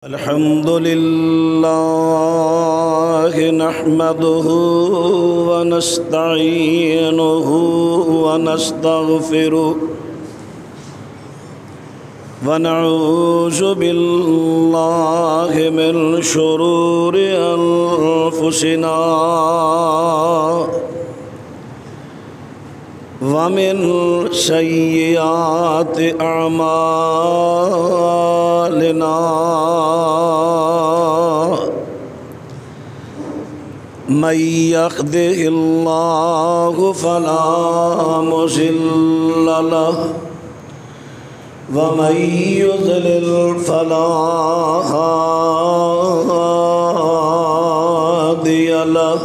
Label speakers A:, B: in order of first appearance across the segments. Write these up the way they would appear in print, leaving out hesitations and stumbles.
A: الحمد لله نحمده ونستعينه ونستغفره ونعوذ بالله من شرور أنفسنا ومن سيئات أعمالنا من يهده الله فلا مضل له ومن يضلل فلا هادي له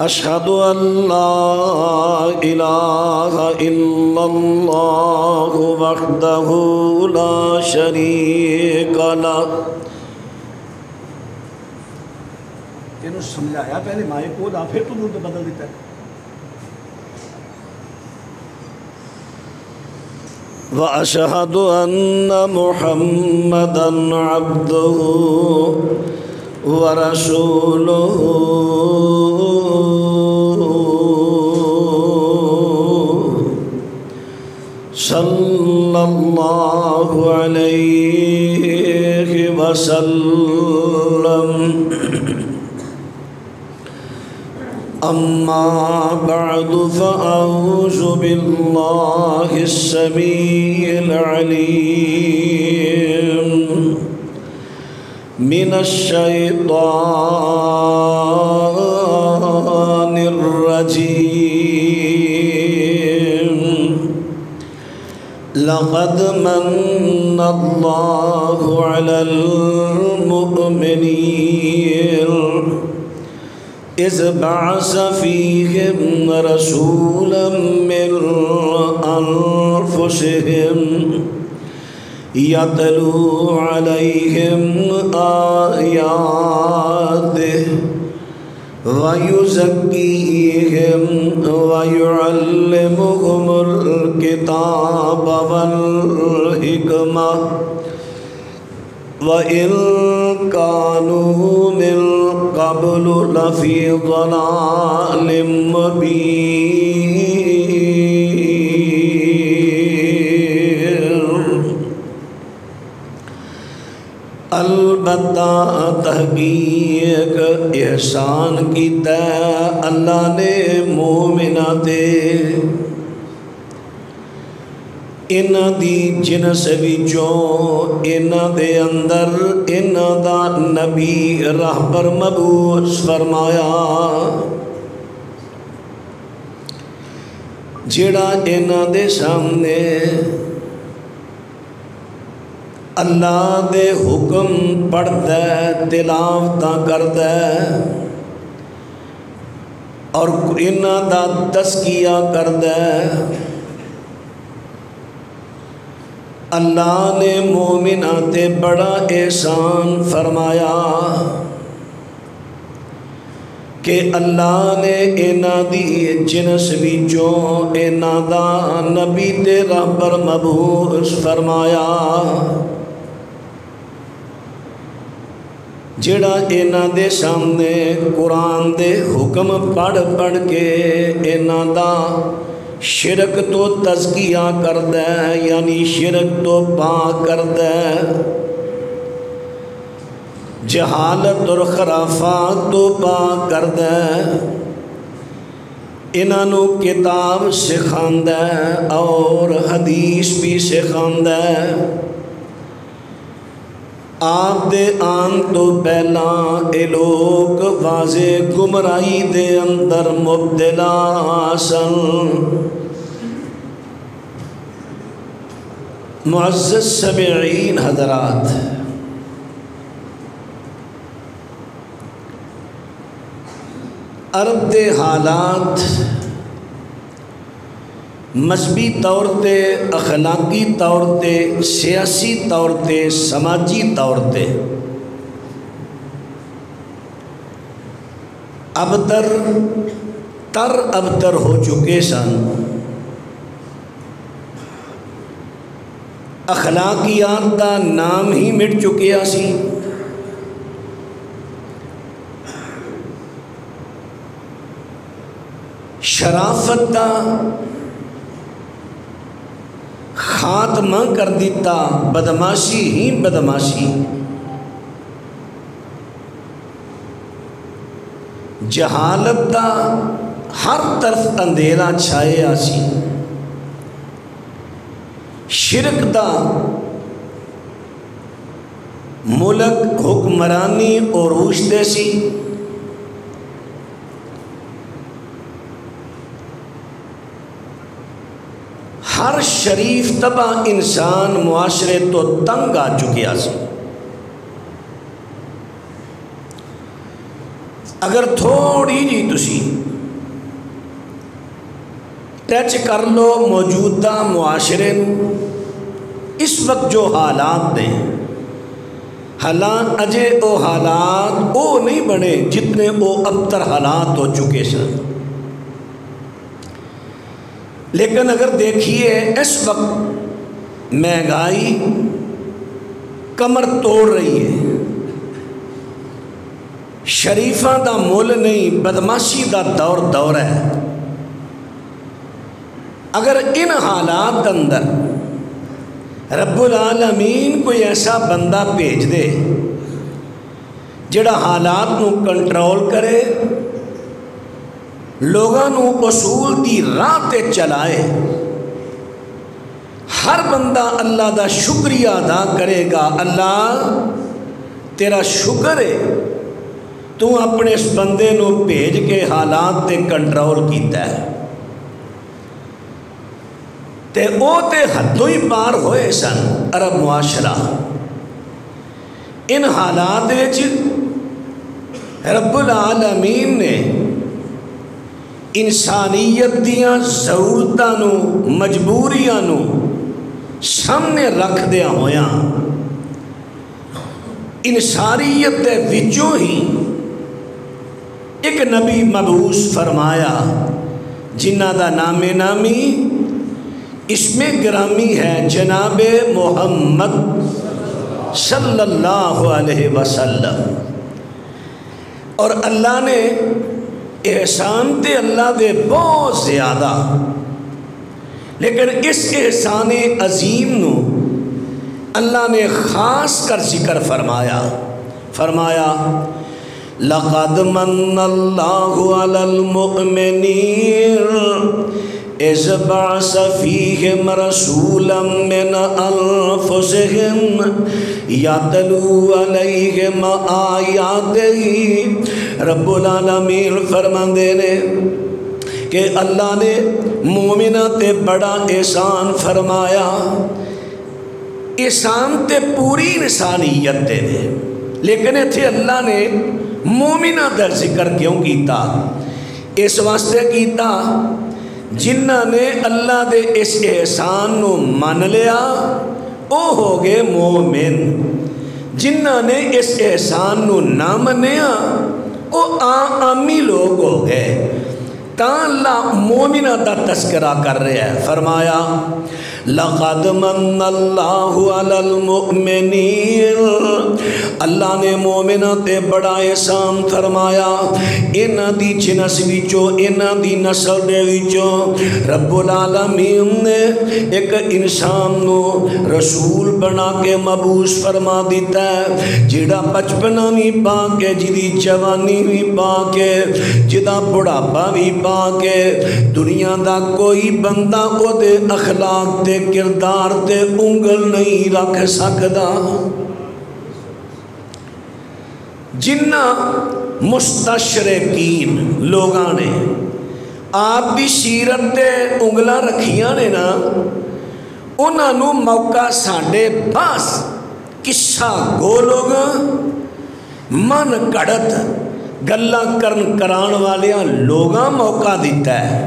A: أشهد أن لا إله إلا الله وحده لا شريك له
B: تینوں سمجھایا پہلے مائے کو دا پھر تو نور بدل دیتا ہے
A: وأشهد أن محمدًا عبده ورسوله صلى الله عليه وسلم أما بعد فأعوذ بالله السميع العليم من الشيطان الرجيم لقد من الله على المؤمنين إذ بعث فيهم رسولا من أنفسهم يتلو عليهم آياته ويزكيهم ويعلمهم الكتاب والحكمة وإن كانوا من قبل لفي ضلال مبين البتہ تحقیق احسان کیتا اللہ نے مومنہ تے انہ دی جنس وچوں انہ دے اندر انہ دا نبی رہبر مبعوث فرمایا جڑا انہ دے سامنے اللہ دے حکم پڑھتا ہے تلاوتاں کرتا ہے اور انہ دا تزکیہ کرتا ہے اللہ نے مومنہ تے بڑا احسان فرمایا کہ اللہ نے انہ دی جنس وچوں انہ دا نبی تے رہبر مبعوث فرمایا جڑا انہ دے سامنے قرآن دے حکم پڑھ کے انہ دا شرک تو تزکیہ کردہ یعنی شرک تو پاک کردہ جہالت اور خرافات تو پاک کردہ انہاں نو کتاب سکھاندہ اور حدیث بھی سکھاندہ آپ دے آن تو پہلا اے لوگ واضح گمراہی دے اندر مبتلا آسن معزز سمعین حضرات عرب دے حالات مذہبی طور تے اخلاقی طور تے سیاسی طور تے سماجی طور تے ابتر ابتر ہو چکے سن اخلاقیات دا نام ہی مٹ چکیا سی۔ شرافت دا خاتمہ کر دیتا، بدماشی ہی بدماشی، جہالت دا ہر طرف اندھیرا چھائے آسی، شرک دا ملک حکمرانی عروج دے سی، ہر شریف طبع انسان معاشرے تو تنگ آ چکیا سی۔ اگر تھوڑی جی تسی ٹچ کر لو موجودہ معاشرے نو، اس وقت جو حالات نے، حالات اجے او حالات او نہیں بنے جتنے او ابتر حالات ہو چکے سن، لیکن اگر دیکھیے اس وقت مہنگائی کمر توڑ رہی ہے، شریفاں دا مول نہیں، بدماشی دا دور ہے۔ اگر ان حالات اندر رب العالمین کوئی ایسا بندہ بھیج دے جڑا حالات نو کنٹرول کرے، لوگاں نو اصول دی راہ تے چلائے، ہر بندہ اللہ دا شکریہ ادا کرے گا، اللہ تیرا شکر ہے تو اپنے اس بندے نو بھیج کے حالات تے کنٹرول کیتا ہے، تے او تے حدوں ہی پار ہوئے سن عرب معاشرہ۔ ان حالات وچ رب العالمین نے انسانیت دیاں ضرورتاں نو، مجبوریاں نو سامنے رکھ دیا ہویا انسانیت دے وچوں ہی ایک نبی مبعوث فرمایا جنہ دا نام نامی اسم گرامی ہے جناب محمد صلی اللہ علیہ وسلم۔ اور اللہ نے احسان تے اللہ دے بہت زیادہ، لیکن اس احسان عظیم نو اللہ نے خاص کر ذکر فرمایا لَقَدْ مَنَّ اللَّهُ عَلَى الْمُؤْمِنِينَ اِذْ بَعَثَ فِيهِمْ رَسُولًا مِّنْ أَنفُسِهِمْ يَتْلُو عَلَيْهِمْ آيَاتِهِ۔ رب العالمین فرماندے نے کہ اللہ نے مومنہ تے بڑا احسان فرمایا، احسان تے پوری انسانیت دے دے، لیکن اتھے اللہ نے مومنہ دا ذکر کیوں کیتا؟ اس واسطے کیتا جنہ نے اللہ دے اس احسان نو مان لیا او ہو گئے مومن، جنہ نے اس احسان نو نہ منیا او عامی لوگ ہو گئے۔ تا اللہ مومنہ دا تذکرہ کر رہا ہے، فرمایا لَقَدْ مَنَّ اللَّهُ عَلَى الْمُؤْمِنِينَ، اللہ نے مومنہ تے بڑا احسان فرمایا، انہ دی جنس وچوں، انہ دی نسل دے وچوں رب العالمین نے ایک انسان نو رسول بنا کے مبعوث فرما دیتا ہے، جڑا بچپنا بھی پا کے، جدی جوانی بھی پا کے، جدا بڑھاپا بھی پا کے، دنیا دا کوئی بندہ او دے اخلاق تے کردار تے انگل نہیں رکھ سکدا۔ جنہ مستشرقین لوگاں نے آپ دی سیرت تے انگلاں رکھیاں نے نا، انہاں نو موقع ساڈے پاس قصہ گو لوگاں من گھڑت گلاں کران والیاں لوگاں موقع دیتا ہے۔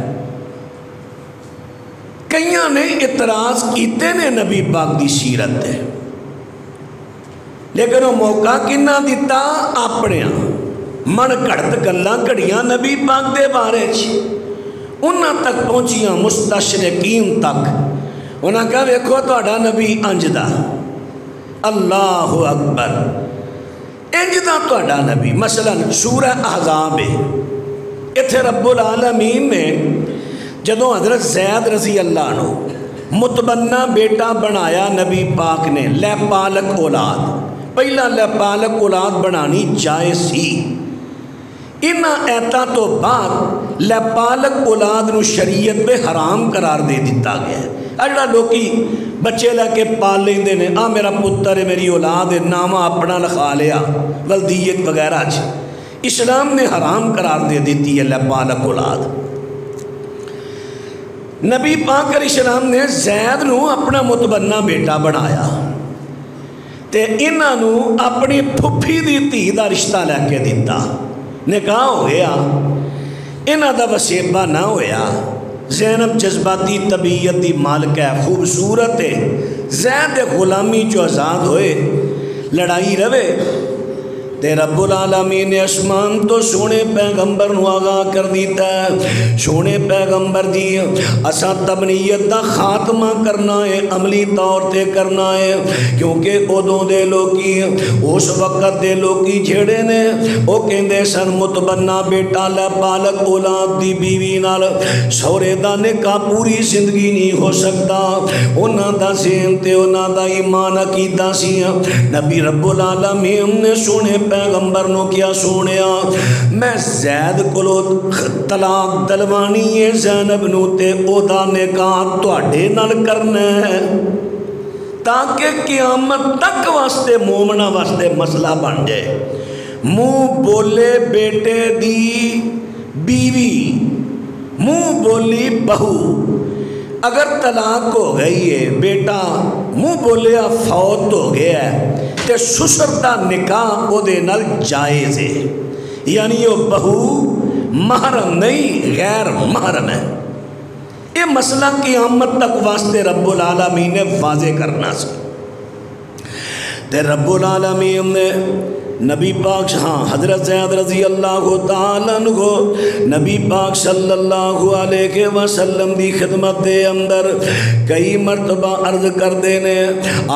A: کئیاں نے اعتراض کیتے نے نبی پاک دی سیرت ہے، لیکن وہ موقع کنہ دیتا اپنے من گھڑت گلاں کڑیاں نبی پاک دے بارے انہاں تک پہنچیاں مستشرقین تک، انہاں کہا ویکھو تہاڈا نبی انج دا، اللہ اکبر، انج دا تہاڈا نبی۔ مثلا سورہ احزاب اتھے رب العالمین نے جدوں حضرت زید رضی اللہ عنہ متبنہ بیٹا بنایا نبی پاک نے، لیپالک اولاد، پہلا لیپالک اولاد بنانی جائز سی۔ انہاں ایتاں تو بعد لیپالک اولاد نو شریعت میں حرام قرار دے دیتا گیا ہے۔ اجڑا لوکی بچے لے کے پال لیندے نے، آ میرا پتر ہے، میری اولاد ہے، نامہ اپنا لکھا لیا ولدیت وغیرہ چ، اسلام نے حرام قرار دے دیتی ہے لیپالک اولاد۔ نبی پاک علیہ السلام نے زید نو اپنا متبنہ بیٹا بنایا تے انہاں نو اپنی پھپھی دی دھی دا رشتہ لے کے دیتا، نکاح ہو گیا، انہاں دا وسیبہ نہ ہویا۔ زینب جذباتی طبیعت دی مالک ہے، خوبصورت ہے، زید غلامی جو آزاد ہوئے، لڑائی روے تے رب العالمین نے اسمان تو سونے پیغمبر نو آگاہ کر دیتا ہے، سونے پیغمبر جی اساں تبنیت دا خاتمہ کرنا ہے، عملی طور تے کرنا ہے، کیونکہ ادوں دے لوکی اس وقت دے لوکی جھیڑے نے او کہندے سن متبنہ بیٹا لیپالک اولاد دی بیوی نال سورے دا نکاح پوری زندگی نہیں ہو سکتا۔ انہاں دا ذہن تے انہاں دا ایمان عقیدہ سی، نبی رب العالمین نے سونے پیغمبر نو کیا سونیا میں زید کولو طلاق دلوانی ہے زینب نو تے او دا نکاح تواڈے نال کرنا ہے تاکہ قیامت تک واسطے مومنہ واسطے مسئلہ بن جائے۔ منہ بولے بیٹے دی بیوی، منہ بولی بہو، اگر طلاق ہو گئی ہے بیٹا منہ بولیا فوت ہو گیا ہے تے سسر دا نکاح او دے نال جائز ہے، یعنی وہ بہو محرم نہیں غیر محرم ہے۔ یہ مسئلہ قیامت تک واسطے رب العالمین نے واضح کرنا سی تے رب العالمین نے نبی پاک حضرت زید رضی اللہ تعالیٰ عنہ نبی پاک صلی اللہ علیہ وسلم دی خدمت دے اندر کئی مرتبہ عرض کر دینے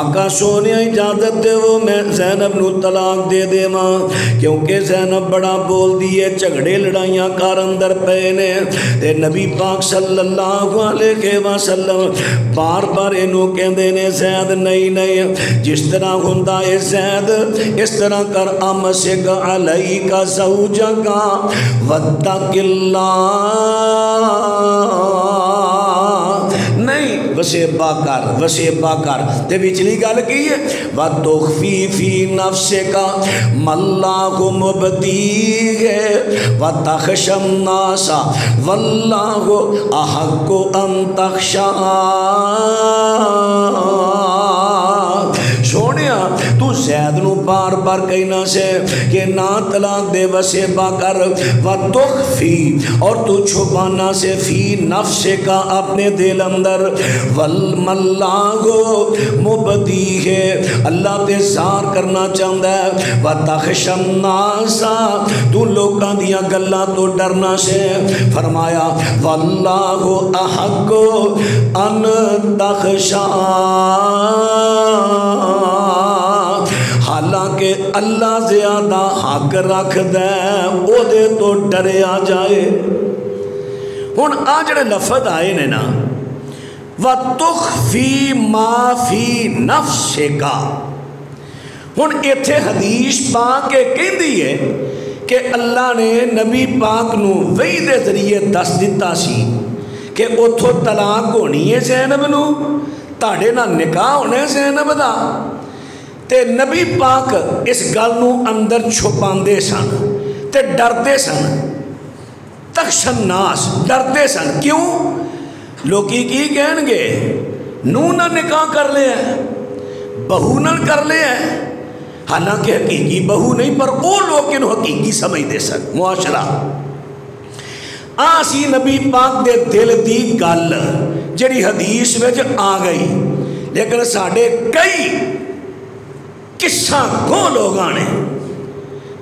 A: آقا سونے اجازت دے وہ میں زینب نو طلاق دے دے ماں، کیونکہ زینب بڑا بول دیے، جھگڑے لڑائیاں کار اندر پینے تے نبی پاک صلی اللہ علیہ وسلم بار بار انہوں کہندے نے زید نہیں جس طرح ہندہ ہے زید اس طرح کر امسک علیک زوجک واتق اللہ، نہیں وسیبہ کر تے وچلی گل کی ہے وَتُخْفِي فِي نَفْسِكَ مَا اللَّهُ مُبْدِيهِ وَتَخْشَى النَّاسَ وَاللَّهُ أَحَقُّ أَن تَخْشَاهُ۔ سونیا تو زید نو بار بار کہنا سے کہ نہ طلاق دے وسیبہ کر وَتُخْفِي اور تو چھپانا سے فی نفس کا اپنے دل اندر وَاللَّهُ مُبْدِيهِ اللہ تے ظاہر کرنا چاہتا ہے وَتَخْشَى النَّاسَ تو لوگاں دیاں گلاں تو ڈرنا سے فرمایا وَاللَّهُ أَحَقُّ أَن تَخْشَاهُ، حالانکہ اللہ زیادہ حق رکھ دے او دے تو ڈرے آ جائے۔ ہن آ جڑے لفظ آئے نے نا وَتُخْفِي مَا فِي نَفْسِكَ، ہن ایتھے حدیث پاک کے کہندی ہے کہ اللہ نے نبی پاک نو وحی دے ذریعے دس دیتا سی کہ اتھو طلاق ہونی ہے زینب نو، تاڑے نہ نکاح ہونے زینب دا، تے نبی پاک اس گل نو اندر چھپاندے سن تے ڈردے سن، تخشى الناس ڈردے سن، کیوں؟ لوکی کی کہیں گے نو نہ نکاح کر لے ہیں، بہو نہ کر لے ہیں، حالانکہ حقیقی بہو نہیں پر او لوگ انہوں حقیقی سمجھ دے سن معاشرہ۔ آسی نبی پاک دے دل دی گل جڑی حدیث میں آ گئی، لیکن ساڑھے کئی قصہ کو لوگاں نے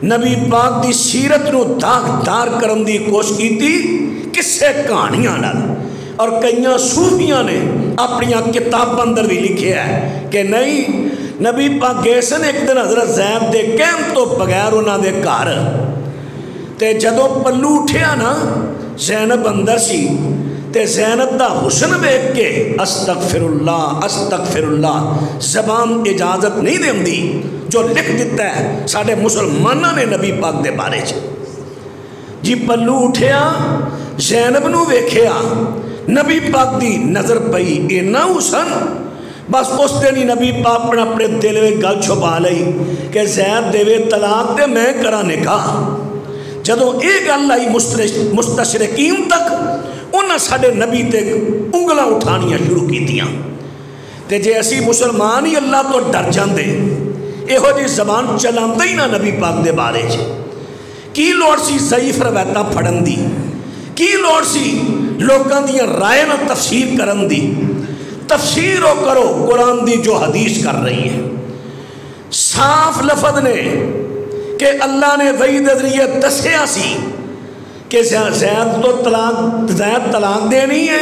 A: نبی پاک دی سیرت نو داغدار کرن دی کوشش کی تھی قصے کہانیاں نال، اور کئیاں صوفیاں نے اپنی کتاب اندر بھی لکھیا ہے کہ نہیں نبی پاک گئے سن ایک دن حضرت زید دے کہن تو بغیر انہاں دے گھر تے جدو پلو اٹھیا نا زینب اندر سی تے زینب دا حسن بیک کے استغفر اللہ زبان اجازت نہیں دیں دی جو لکھ دیتا ہے ساڑھے مسلمانہ نے نبی پاک دے بارے چھے جی پلو اٹھیا زینب نو ویکھیا نبی پاک دی نظر پئی اینا حسن بس اس دن ہی نبی پاک اپنے دل میں گل چھپا لئی کہ زید دے طلاق دے میں کرا نکاح جدو ایک گل آئی مستشرقین تک انہاں ساڑھے نبی تے انگلہ اٹھانیاں شروع کی دیاں تے جے اسی مسلمان ہی اللہ تو ڈر جاندے اے ہو جی زبان چلاندے ہی نہ نبی پاک دے بارے چھے کی لوڑ سی ضعیف روایتاں پڑھن دی کی لوڑ سی لوگاں دیاں رائے نہ تفسیر کرن دی تفسیر ہو کرو قرآن دی جو حدیث کر رہی ہے صاف لفظ نے کہ اللہ نے وحی دے ذریعے دسیا سی کہ زید تو طلاق دینی ہے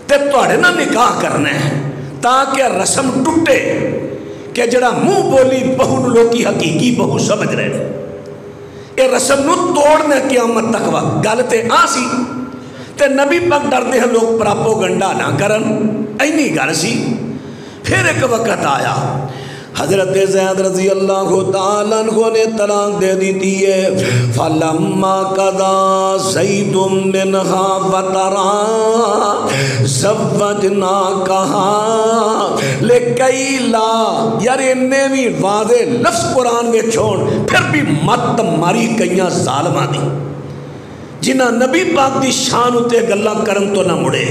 A: تے توڑے نہ نکاح کرنا ہے تاکہ رسم ٹوٹے کہ جڑا منہ بولی بہو لوگی حقیقی بہو سمجھ رہے ہیں اے رسم نو توڑنے قیامت تک وقت گلتے آسی تے نبی پاک ڈر دے ہیں لوگ پراپوگنڈا نہ کرن اینی گل سی پھر ایک وقت آیا حضرت زید رضی اللہ تعالیٰ عنہ نے طلاق دے دیتی ہے فَلَمَّا قَضَى زَيْدٌ مِّنْهَا وَطَرًا زَوَّجْنَاكَهَا لِكَيْ لَا یار انہیں بھی واضح لفظ قرآن میں چھوڑ پھر بھی مت ماری کئیاں ظالمہ دی جنہ نبی پاک دی شان ہوتے گلہ کرن تو نہ مڑے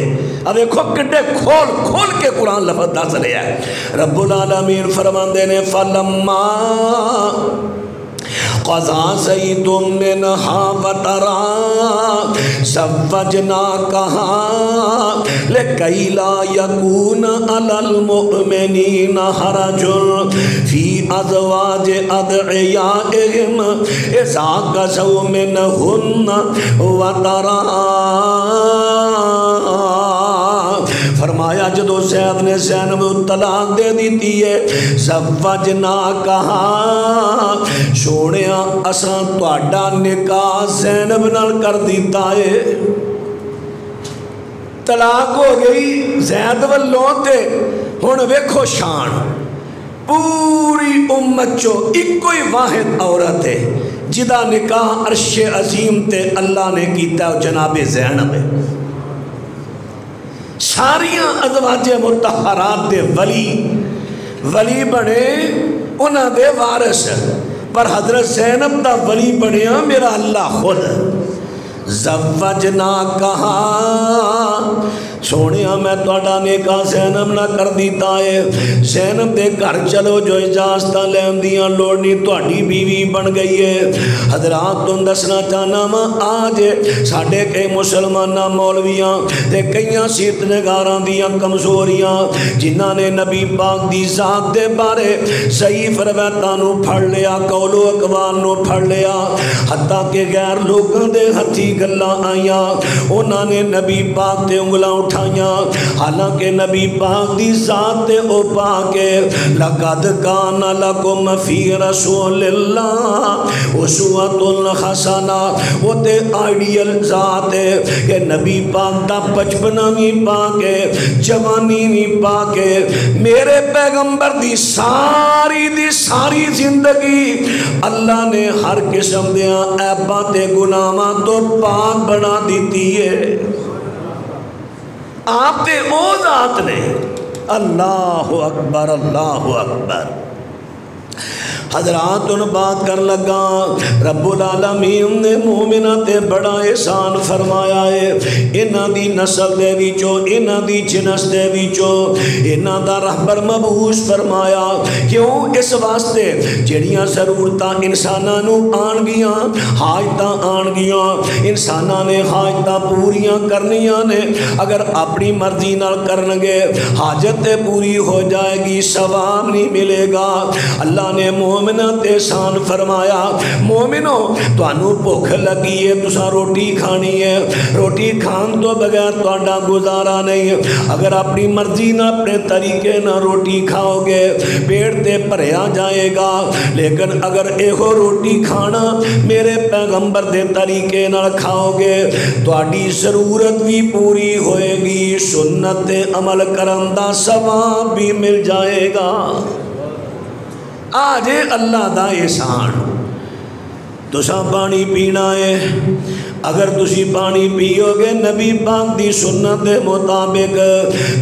A: اب ایکھو کڈے کھول کے قرآن لفظ دس لیا ہے رب العالمین فرمان دینے فَلَمَّا قَضَى زَيْدٌ مِّنْهَا وَطَرًا زَوَّجْنَاكَهَا لِكَيْ لَا يَكُونَ عَلَى الْمُؤْمِنِينَ حَرَجٌ فِي أَزْوَاجِ أَدْعِيَائِهِمْ إِذَا قَضَوْا مِنْهُنَّ وَطَرًا فرمایا جدو زید نے زینب طلاق دے دیتی ہے زوجناکہا سونیا اساں تہاڈا نکاح زینب نال کر دیتا ہے طلاق ہو گئی زید والوں تے ہن ویکھو شان پوری امت چو ایک کوئی واحد عورت ہے جدا نکاح عرش عظیم تے اللہ نے کیتا ہے جناب زینب ہے ساریاں ازواج مطہرات دے ولی بنے انہاں دے وارث پر حضرت زینب دا ولی بنیا میرا اللہ خود زوجناکہا سونیا میں توڑا نکاح زینب نہ کر دیتا ہے زینب دے گھر چلو جو اجازتہ لین دیاں لوڑنی توڑی بیوی بن گئی ہے حضرات تم دسنا چاہنا ماں آج ساڑھے کے مسلمانہ مولویاں تے کئیاں سیت نگاراں دیاں کمزوریاں جنہاں نے نبی پاک دی ذات دے بارے ضعیف روایتانو پھڑ لیا قول و اقوال نو پھڑ لیا حتیٰ کہ غیر لوگاں دے ہتھی گلاں آئیاں انہاں نے نبی پاک تے انگلاں اٹھائیاں حالانکہ نبی پاک دی ذات تے او پاکے لَقَدْ كَانَ لَكُمْ فِي رَسُولِ اللَّهِ اُسْوَةٌ حَسَنَةٌ وہ تے آئیڈیل ذات ہے کہ نبی پاک دا بچپنا بھی پاکے جوانی بھی پاکے میرے پیغمبر دی ساری زندگی اللہ نے ہر قسم دیاں عیباں تے گناہاں تو پاک بنا دیتی ہے آپ تے او ذات نے اللہ اکبر حضرات ان بات کر لگا رب العالمین نے مومنہ تے بڑا احسان فرمایا ہے انہاں دی نسل دے وچوں انہاں دی جنس دے وچوں انہاں دا رہبر مبعوث فرمایا کیوں اس واسطے جڑیاں ضرورتاں انساناں نو آن گیاں حاجتاں آن گیاں انساناں نے حاجتاں پوریاں کرنیاں نے اگر اپنی مرضی نال کرنگے حاجت پوری ہو جائے گی ثواب نہیں ملے گا اللہ اللہ نے مومنہ تے احسان فرمایا مومنو تانوں بھوک لگی ہے تساں روٹی کھانی ہے روٹی کھان تو بغیر تہاڈا گزارا نہیں اگر اپنی مرضی نہ اپنے طریقے نہ روٹی کھاؤ گے پیٹ تے بھریا جائے گا لیکن اگر ایہو روٹی کھانا میرے پیغمبر دے طریقے نہ کھاؤ گے تہاڈی ضرورت بھی پوری ہوئے گی سنت تے عمل کرن دا ثواب بھی مل جائے گا آج اللہ دا احسان تساں پانی پینا ہے اگر تسی پانی پیو گے نبی پاک دی سنت دے مطابق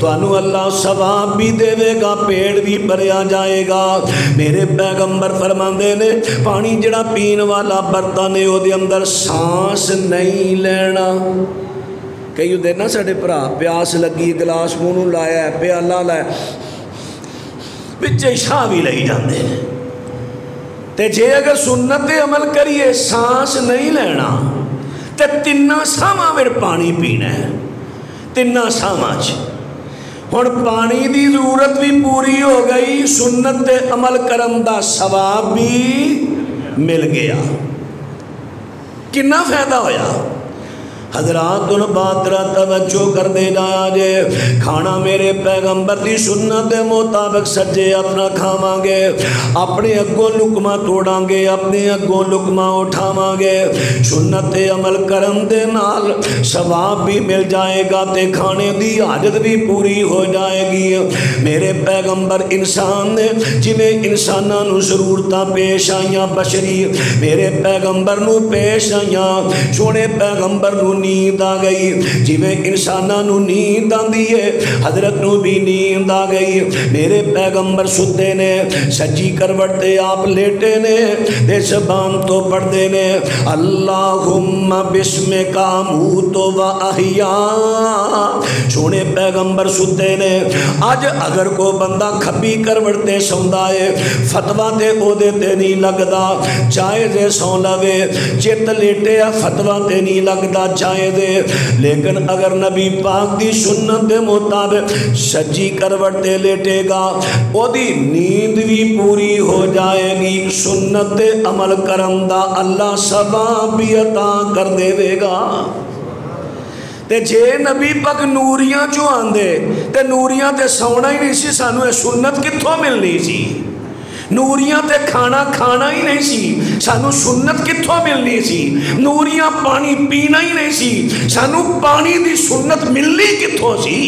A: تانوں اللہ ثواب بھی دے گا پیڑ بھی بھریا جائے گا میرے پیغمبر فرماندے نے پانی جڑا پین والا برتن ہے او دے اندر سانس نہیں لینا کئی دینا ساڈے بھرا پیاس لگی گلاس منہ نوں لایا ہے پیالہ لایا وچے شاہ بھی لئی جاندے نے تے جے اگر سنت تے عمل کریے سانس نہیں لینا تے تیناں ساواں وچ پانی پینا ہے تیناں ساواں چ ہن پانی دی ضرورت بھی پوری ہو گئی سنت تے عمل کرن دا ثواب بھی مل گیا کنا فائدہ ہویا حضرات ان باترہ توجہ کر دے جایا جے کھانا میرے پیغمبر دی سنت دے مطابق سجے اپنا کھاواں گے اپنے اگوں لقمہ توڑاں گے اپنے اگوں لقمہ اٹھاواں گے سنت عمل کرن دے نال ثواب بھی مل جائے گا تے کھانے دی حاجت بھی پوری ہو جائے گی میرے پیغمبر انسان نے جویں انساناں نوں ضرورتاں پیش آئیاں بشری میرے پیغمبر نوں پیش آئیاں سونے پیغمبر نوں نیند آ گئی جویں انساناں نوں نیند آندی ہے حضرت نوں بھی نیند آ گئی میرے پیغمبر ستے نے سجی کروٹ تے آپ لیٹے نے تے زبان تو پڑھدے نے اللہم بسمک اموت و احیا سونے پیغمبر ستے نے اج اگر کو بندہ کھبی کروٹ تے سوندا ہے فتوا تے او دے تے نہیں لگدا چاہے دے سو لوے چت لیٹے فتوا تے نہیں لگدا چاہے دے لیکن اگر نبی پاک دی سنت دے مطابق سجی کروٹ تے لیٹے گا او دی نیند بھی پوری ہو جائے گی سنت دے عمل کرن دا اللہ ثواب بھی عطا کر دے گا تے جے نبی پاک نوریاں جو آندے تے نوریاں تے سونا ہی نہیں سی سانو اے سنت کتھوں ملنی سی نوریاں تے کھانا کھانا ہی نہیں سی سانو سنت کتھوں ملنی سی نوریاں پانی پینا ہی نہیں سی سانو پانی دی سنت ملنی کتھوں سی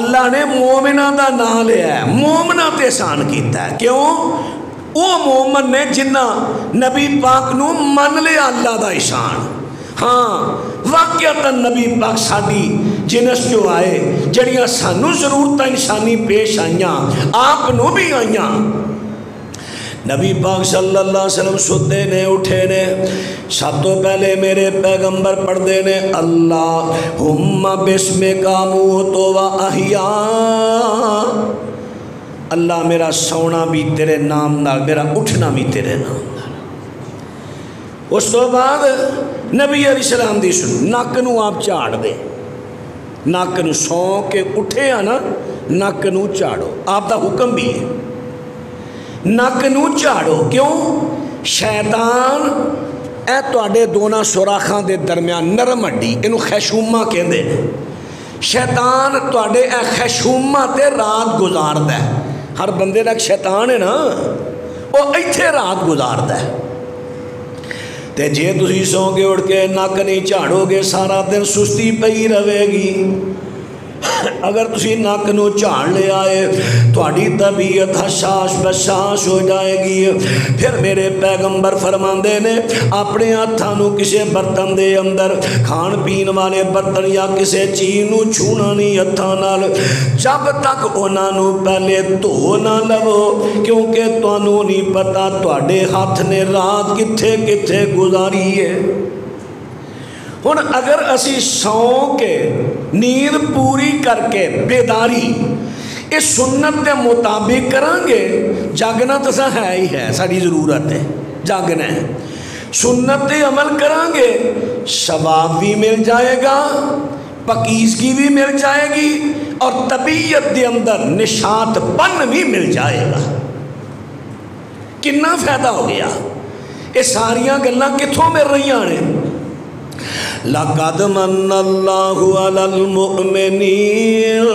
A: اللہ نے مومنہ دا نام لیا ہے مومنہ تے احسان کیتا ہے کیوں او مومن نے جنہ نبی پاک نو من لیا اللہ دا احسان ہاں واقعتاً نبی پاک ساڈی جنس جو آئے جڑیاں سانو ضرورتاں انسانی پیش آئیاں آپ نو بھی آئیاں نبی پاک صلی اللہ علیہ وسلم ستے نے اٹھے نے سب تو پہلے میرے پیغمبر پڑھ دے نے اللہم بسمک اموت و احیا اللہ میرا سونا بھی تیرے نام نال میرا اٹھنا بھی تیرے نام نال اس تو بعد نبی علیہ السلام دی سن نک نو آپ چاڑ دے نک نو سو کے اٹھے آنا نک نو چاڑو آپ دا حکم بھی ہے نک نو چاڑو کیوں شیطان اے تواڈے دونا سوراخاں دے درمیان نرم ہڈی اینو خیشومہ کہندے نے شیطان تواڈے اے خیشومہ تے رات گزاردا ہے ہر بندے دا شیطان ہے نا وہ ایتھے رات گزاردا ہے تے جے تسی سو کے اٹھ کے نک نہیں چاڑو گے سارا دن سستی پئی رہے گی اگر تسی نک نو جھاڑ لے آئے تہاڈی طبیعت حساس بساس ہو جائے گی. پھر میرے پیغمبر فرماندے نے اپنے ہاتھاں نو کسے برتن دے اندر کھان پین والے برتن یا کسے چیز نو چھونا نہیں ہاتھاں نال جب تک انہاں نو پہلے دھو نہ لو, کیونکہ تانوں نہیں پتا تہاڈے ہاتھ نے رات کتھے کتھے گزاری ہے. ہن اگر اسی سو کے نیند پوری کر کے بیداری اس سنت کے مطابق کریں گے, جاگنا تو ہے ہی ہے, ساری ضرورت ہے جاگنا ہے. سنت پہ عمل کریں گے ثواب بھی مل جائے گا, پاکیزگی بھی مل جائے گی, اور طبیعت دے اندر نشاط پن بھی مل جائے گا. کنا فائدہ ہو گیا. یہ ساریاں گلاں کتھوں مل رہی ہیں؟ لَقَدْ مَنَّ اللَّهُ عَلَى الْمُؤْمِنِينَ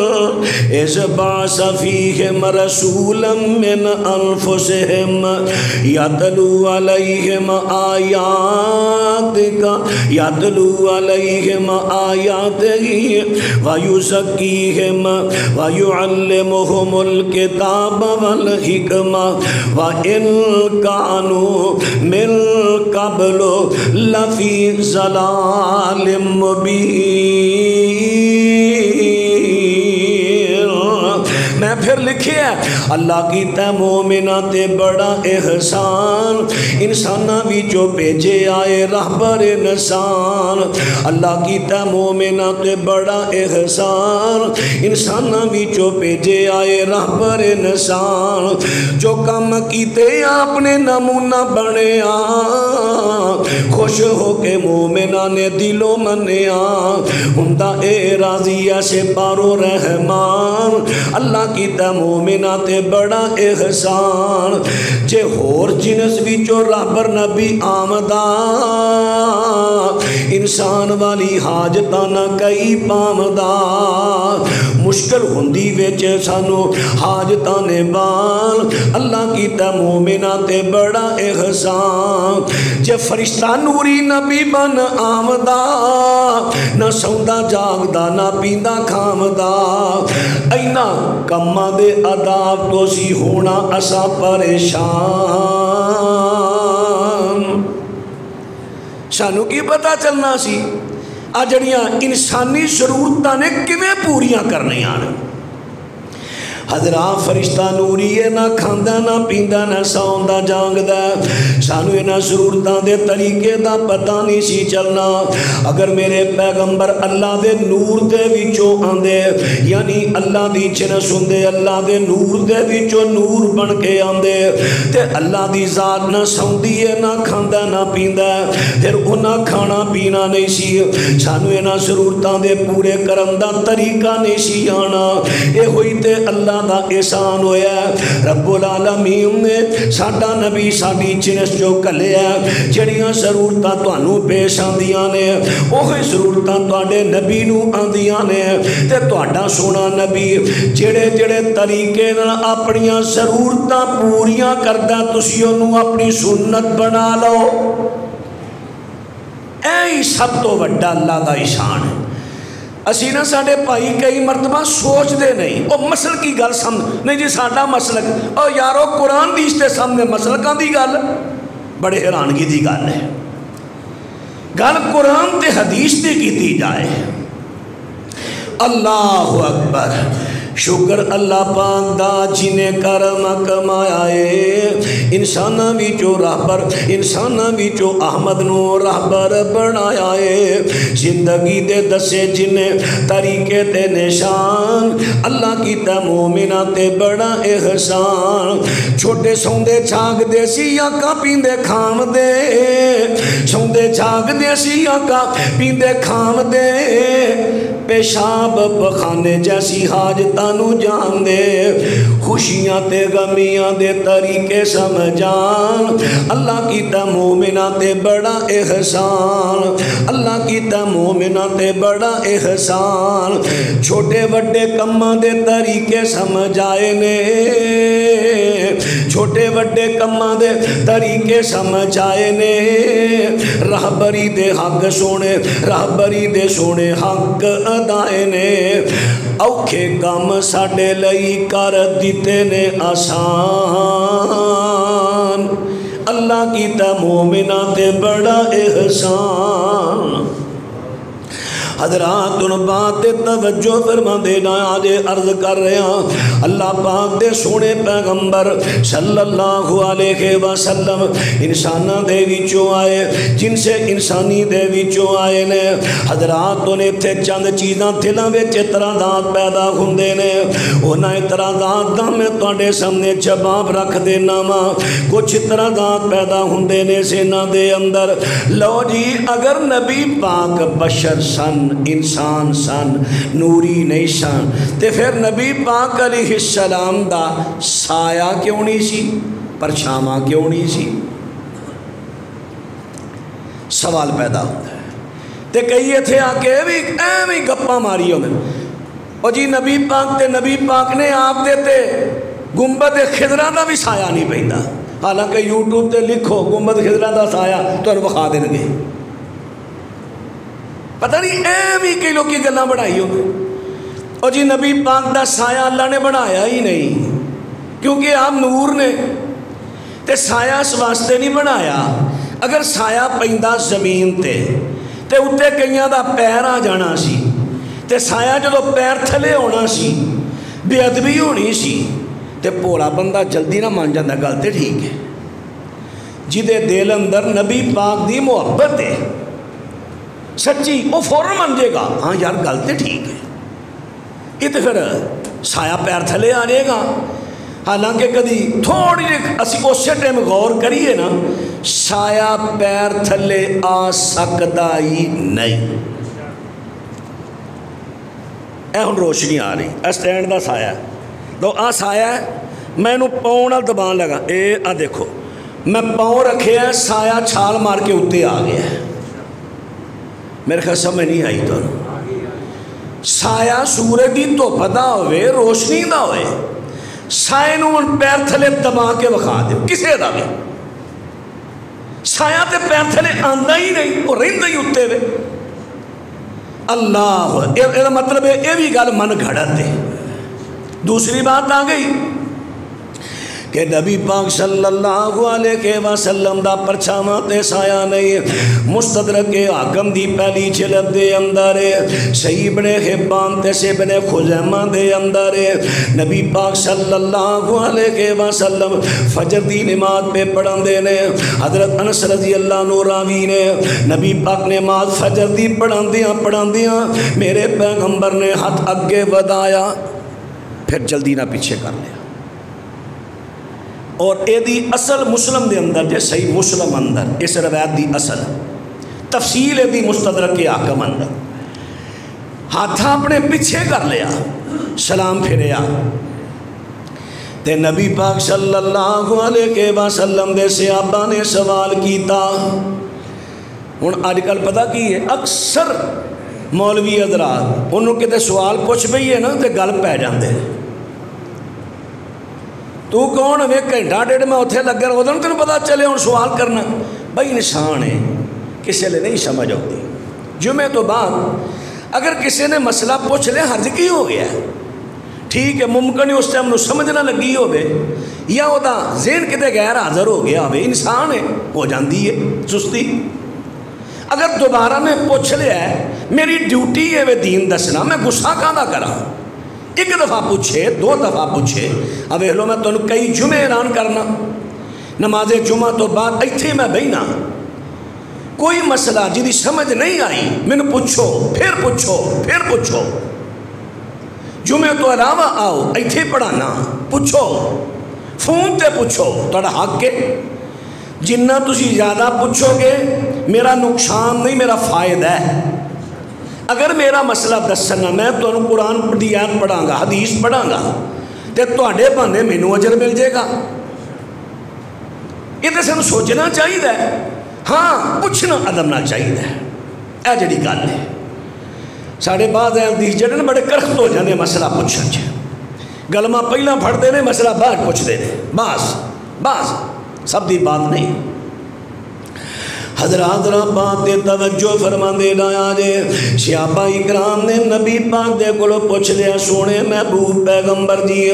A: إِذْ بَعَثَ فِيهِمْ رَسُولًا مِّنْ أَنفُسِهِمْ يَتْلُو عَلَيْهِمْ آيَاتِهِ وَيُزَكِّيهِمْ وَيُعَلِّمُهُمُ الْكِتَابَ وَالْحِكْمَةَ وَإِنْ كَانُوا مِنْ قَبْلُ لَفِي ضلال مبین. میں پھر لکھے ہے اللہ کی تے مومنہ تے بڑا احسان انسانہ بھی جو بھیجے آئے رہبر انسان. اللہ کی تے مومنہ تے بڑا احسان انسانہ بھی جو بھیجے آئے رہبر انسان. جو کام کیتے آپ نے نمونہ بنے خوش ہو کے مومنہ نے دلوں منیا ہندہ اے راضی ایسے پارو رحمان. اللہ کی تے مومنہ تے بڑا احسان جے ہور جنس بھی جو رہبر نبی آمدہ انسان والی حاجتہ نہ کئی پامدہ مشکل ہندی ویچ سانو حاجتہ نے بال. اللہ کی تے مومنہ تے بڑا احسان جے فرشتہ نوری نبی بن آمدہ نہ سوندہ جاگدہ نہ پیندہ کھامدہ اینا کمہ دے عذاب تو سی ہونا اسا پریشان. سانو کی پتہ چلنا سی آجڑیاں انسانی ضرورتاں نے کمیں پوریاں کرنے آنے. حضرات فرشتہ نوری ہے نہ کھاندہ نہ پیندہ نہ سوندہ جانگدہ سانو نہ ضرورتاں دے طریقے دا پتہ نہیں سی چلنا. اگر میرے پیغمبر اللہ دے نور دے وچوں آندے یعنی اللہ دی چنس ہوندے اللہ دے نور دے وچوں نور بن کے آندے تے اللہ دی ذات نہ سوندی ہے نہ کھاندہ نہ پیندہ پھر انہاں کھانا پینا نہیں سی. سانو نہ ضرورتاں دے پورے کرن دا طریقہ نہیں سی آنا. اے ہوئی تے اللہ دا احسان ہویا ہے. رب العالمین نے ساڈا نبی ساڈی چنس جو کلے ہے جڑیاں ضرورتاں تانوں پیش آندیاں نے اوہی ضرورتاں تواڈے نبی نوں آندیاں نے تے تواڈا سونا نبی جڑے جڑے طریقے نال اپنیاں ضرورتاں پوریاں کردا تسی اونوں اپنی سنت بنا لو. اے سب تو وڈا اللہ دا احسان ہے. اسی نہ ساڑھے پائی کئی مرتبہ سوچ دے نہیں او مسل کی گل سمجھ نہیں جی ساڑھا مسلک او یارو قرآن دیشتے سامنے مسلکاں دی گل بڑے حیرانگی دی گل ہے. گل قرآن تے حدیث تے کی دی جائے. اللہ اکبر شکر اللہ پاک دا جنہیں کرم کمایا ہے. انسانہ بھی جو رہبر انسانہ بھی جو احمد نو رہبر بنایا ہے. زندگی دے دسے جنہیں طریقے تے نشان اللہ کی تے مومنہ تے بڑا احسان. چھوٹے سوندے چھاگ دے سی آقا پیندے کھام دے سوندے چھاگ دے سی آقا پیندے کھام دے پیشاب پخانے جیسی حاجتاں نو جان دے خوشیاں تے غمیاں دے طریقے سمجھان. اللہ کی تے مومنہ تے بڑا احسان اللہ کی تے مومنہ تے بڑا احسان. چھوٹے وڈے کماں دے طریقے سمجھائے نے چھوٹے وڈے کماں دے طریقے سمجھائے نے. رہبری دے حق سونے رہبری دے سونے حق ادائے نے. اوکھے کام ساڑے لئی کر دیتے نے آسان. اللہ کی تے مومنہ تے بڑا احسان. حضرات ان بات توجہ فرما دینا آجے عرض کر رہے ہیں اللہ پاک دے سونے پیغمبر صلی اللہ علیہ وسلم انسانہ دے وچوں آئے جن سے انسانی دے وچوں آئے نے. حضرات انہیں تھے چند چیزاں تھلاں وچ اعتراضات پیدا ہوندے نے. انہاں اعتراضات دا میں تواڈے سامنے جواب رکھ دینا وا. کچھ اعتراضات پیدا ہوندے نے سینہ دے اندر. لو جی اگر نبی پاک بشر سن انسان سن، نوری نہیں سن، تے پھر نبی پاک علیہ السلام دا سایہ کیوں نہیں سی، پرچھاواں کیوں نہیں سی؟ سوال پیدا ہوتا ہے۔ تے کئی اتھے آ کے ایویں گپاں ماری ہوندے، اور جی نبی پاک نے آپ دیتے گنبد خضرا دا بھی سایہ نہیں پیندا، حالانکہ یوٹیوب تے لکھو گنبد خضرا دا سایہ تو بخا دیں گے، پتہ نہیں ایویں کئی لوگ کی گلاں بڑھائی ہوندے۔ اور جی نبی پاک دا سایہ اللہ نے بنایا ہی نہیں، کیونکہ آپ نور نے، تے سایہ اس واسطے نہیں بنایا، اگر سایہ پیندا زمین تے اتنے کئیاں دا پیر آ جانا سی، تے سایہ جدو پیر تھلے ہونا سی، بے ادبی ہونی سی، تے پورا بندہ جلدی نہ مان جاندہ، گل تے ٹھیک ہے، جدے دل اندر نبی پاک دی محبت ہے سچی، وہ فوراً مان جے گا ہاں یار گل تے ٹھیک ہے، یہ تے پھر سایہ پیر تھلے آ جائے گا۔ حالانکہ کدی تھوڑی اسی اسی ٹائم غور کریے نا، سایہ پیر تھلے آ سکتا ہی نہیں۔ اے ہن روشنی آ رہی، اے سٹینڈ دا سایہ تو آ سایہ ہے، میں انہوں پاؤں نال دبان لگا، اے آ دیکھو میں پاؤں رکھے ہیں، سایہ چھال مار کے اتے آ گیا ہے، میرے خیال سمجھ نہیں آئی تو سایہ سورج دی دھوپ دا ہوئے، روشنی دا ہوئے، سایہ نو پیر تھلے دبا کے بخا دے کسے دا بھی، سایہ تے پیر تھلے آندہ ہی نہیں، وہ رہندہ ہی اتے ہوئے۔ اللہ یہ مطلب ہے یہ بھی گل من گھڑت ہے۔ دوسری بات آ گئی کہ نبی پاک صلی اللہ علیہ وسلم دا پرچھاواں تے سایہ نہیں، مستدرک حاکم دی پہلی جلد دے اندر صحیح ابن حبان تے سے ابن خزیمہ دے اندر نبی پاک صلی اللہ علیہ وسلم فجر دی نماز پہ پڑھن دے نے، حضرت انس رضی اللہ عنہ راوی نے نبی پاک نے نماز فجر دی پڑھن دیاں میرے پیغمبر نے ہاتھ اگے ودایا، پھر جلدی نہ پیچھے کر لیا۔ اور اے دی اصل مسلم دے اندر جے صحیح مسلم اندر اس روایت دی اصل تفصیل دی مستدرک کے حاکم اندر ہاتھ اپنے پیچھے کر لیا، سلام پھریا تے نبی پاک صلی اللہ علیہ وسلم دے صحابہ نے سوال کیتا۔ ہن آج کل پتہ کی ہے، اکثر مولوی حضرات انہوں کتے سوال پوچھ بھئی ہے نا تے گل پہ جاندے، تو کون ہے گھنٹہ ڈیڑھ میں اتھے لگ گیا ادھر تینوں پتہ چلے ہوں سوال کرنا، بھائی انسان ہے کسی لئے نہیں سمجھ ہوتی۔ جمعے تو بعد اگر کسی نے مسئلہ پوچھ لے حرج کی ہو گیا ہے، ٹھیک ہے، ممکن ہی اس ٹائم سمجھنا لگی ہوئے یا وہ دا ذہن کتے غیر حاضر ہو گیا ہوئے، انسان ہے ہو جاندی ہے سستی۔ اگر دوبارہ میں پوچھ لیا ہے میری ڈیوٹی ہے وہ دین دسنا، میں غصہ کہاں کرا، ایک دفعہ پوچھے دو دفعہ پوچھے، اب اہلو میں تو کئی جمعے اعلان کرنا، نماز جمعہ تو بعد ایتھے میں بہنا، کوئی مسئلہ جدی سمجھ نہیں آئی میں پوچھو پھر پوچھو پھر پوچھو، جمعے تو علاوہ آؤ ایتھے پڑھانا، پوچھو فون تے پوچھو، تھوڑا حق کے جنہ تسی زیادہ پوچھو گے میرا نقصان نہیں میرا فائدہ ہے۔ اگر میرا مسئلہ دسنا میں تو انہوں قرآن دی آیت پڑھاں گا، حدیث پڑھاں گا تے تواڈے بہانے مینوں اجر مل جائے گا، یہ تے سانوں سوچنا چاہیے، ہاں پوچھنا ادب نہ چاہیے، اے جڑی گل ہے۔ ساڑھے بعض حدیث جڑے بڑے کرخت ہو جانے مسئلہ پوچھن چ، گلمہ پہلا پڑھتے ہیں مسئلہ بعد پوچھتے ہیں، بعض سب دی بات نہیں۔ حضرات بات توجہ فرما دے لایا جے، صحابہ اکرام نے نبی پاک دے کولو پوچھ لیا، سونے محبوب پیغمبر جی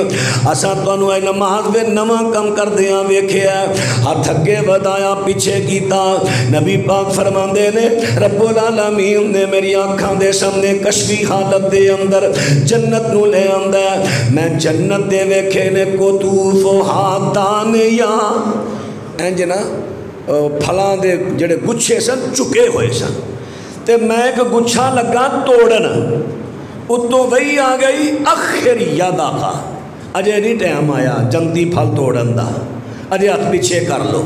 A: اساں تانوں اے نماز وچ نواں کم کردیاں ویکھیا، ہاتھ اگے ودایا پیچھے کیتا، نبی پاک فرماندے نے رب العالمین نے میری آنکھاں دے سامنے کشفی حالت دے اندر جنت نو لے آندا ہے، میں جنت دے ویکھے نے کوتوف ہاتان یا انج نا پھلاں دے جڑے گچھے سن چکے ہوئے سن، تے میں ایک گچھا لگا توڑن، اتوں وہی آ گئی اخر یادا کا، اجے نہیں ٹائم آیا جنتی پھل توڑن دا، اجے ہاتھ پیچھے کر لو،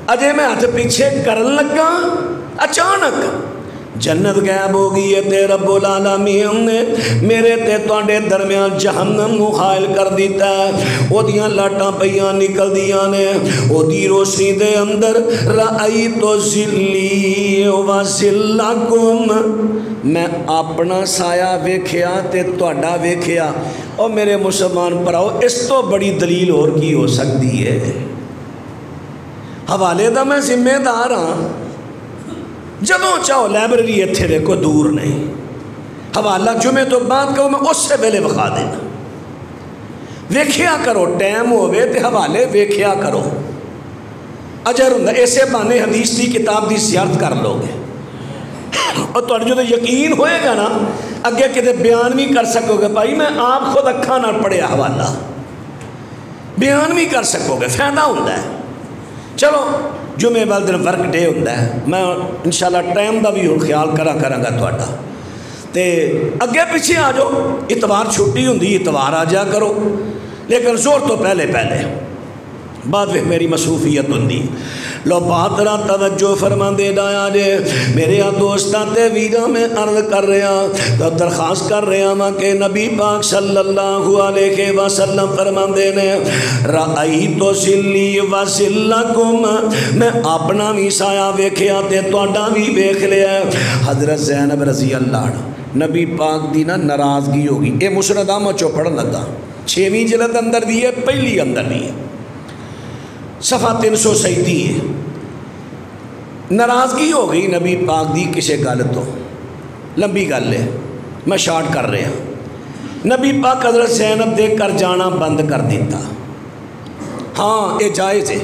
A: اجے میں ہاتھ پیچھے کرن لگا، اچانک جنت غائب ہو گئی ہے تے رب العالمین نے میرے تے تواڈے درمیان جہنم نو حائل کر دیتا ہے او دیاں لاٹاں پیاں نکل دیاں نے او دی روشنی دے اندر رأیت ذلی و ذلکم میں اپنا سایہ ویکھیا تے تواڈا ویکھیا او میرے مسلمان بھراؤ اس تو بڑی دلیل اور کی ہو سکتی ہے حوالے دا میں ذمہ دار ہاں جدوں چاہو لائبریری اتھے دیکھو دور نہیں حوالہ جمعے تو بعد کہو میں اس سے پہلے بخا دینا ویکھیا کرو ٹائم ہوئے تے حوالے ویکھیا کرو اجر ہوں ایسے بانے حدیث دی کتاب دی زیارت کر لو گے اور تو جو یقین ہوئے گا نا اگے کتے بیان بھی کر سکو گے بھائی میں آپ خود اکھاں نہ پڑھیا حوالہ بیان بھی کر سکو گے فائدہ ہوتا ہے چلو جمعے والے دن ورک ڈے ہوتا ہے میں انشاءاللہ ٹائم دا بھی خیال کراں گا تواڈا تے اگے پیچھے آ جاؤ اتوار چھٹی ہوندی اتوار آ جا کرو لیکن زور تو پہلے بعد میں میری مصروفیت ہوندی لو بہادرہ توجہ فرما دے ڈایا جے میرے دوستاں تے ویراں میں عرض کر رہا تو درخواست کر رہا ماں کہ نبی پاک صلی اللہ علیہ وسلم فرما دے نے رأیت ذلی و ذلکم میں اپنا بھی سایہ ویکھیا تے تواڈا بھی ویکھ لیا حضرت زینب رضی اللہ عنہ نبی پاک دی نا ناراضگی ہوگی اے مسند احمد چو پڑھن لگا 6ویں جلد اندر دی ہے پہلی اندر دی ہے صفحہ 337 ہے ناراضگی ہو گئی نبی پاک دی کسے گل تو لمبی گل ہے میں شارٹ کر رہا نبی پاک حضرت زینب دیکھ کر جانا بند کر دیتا ہاں یہ جائز ہے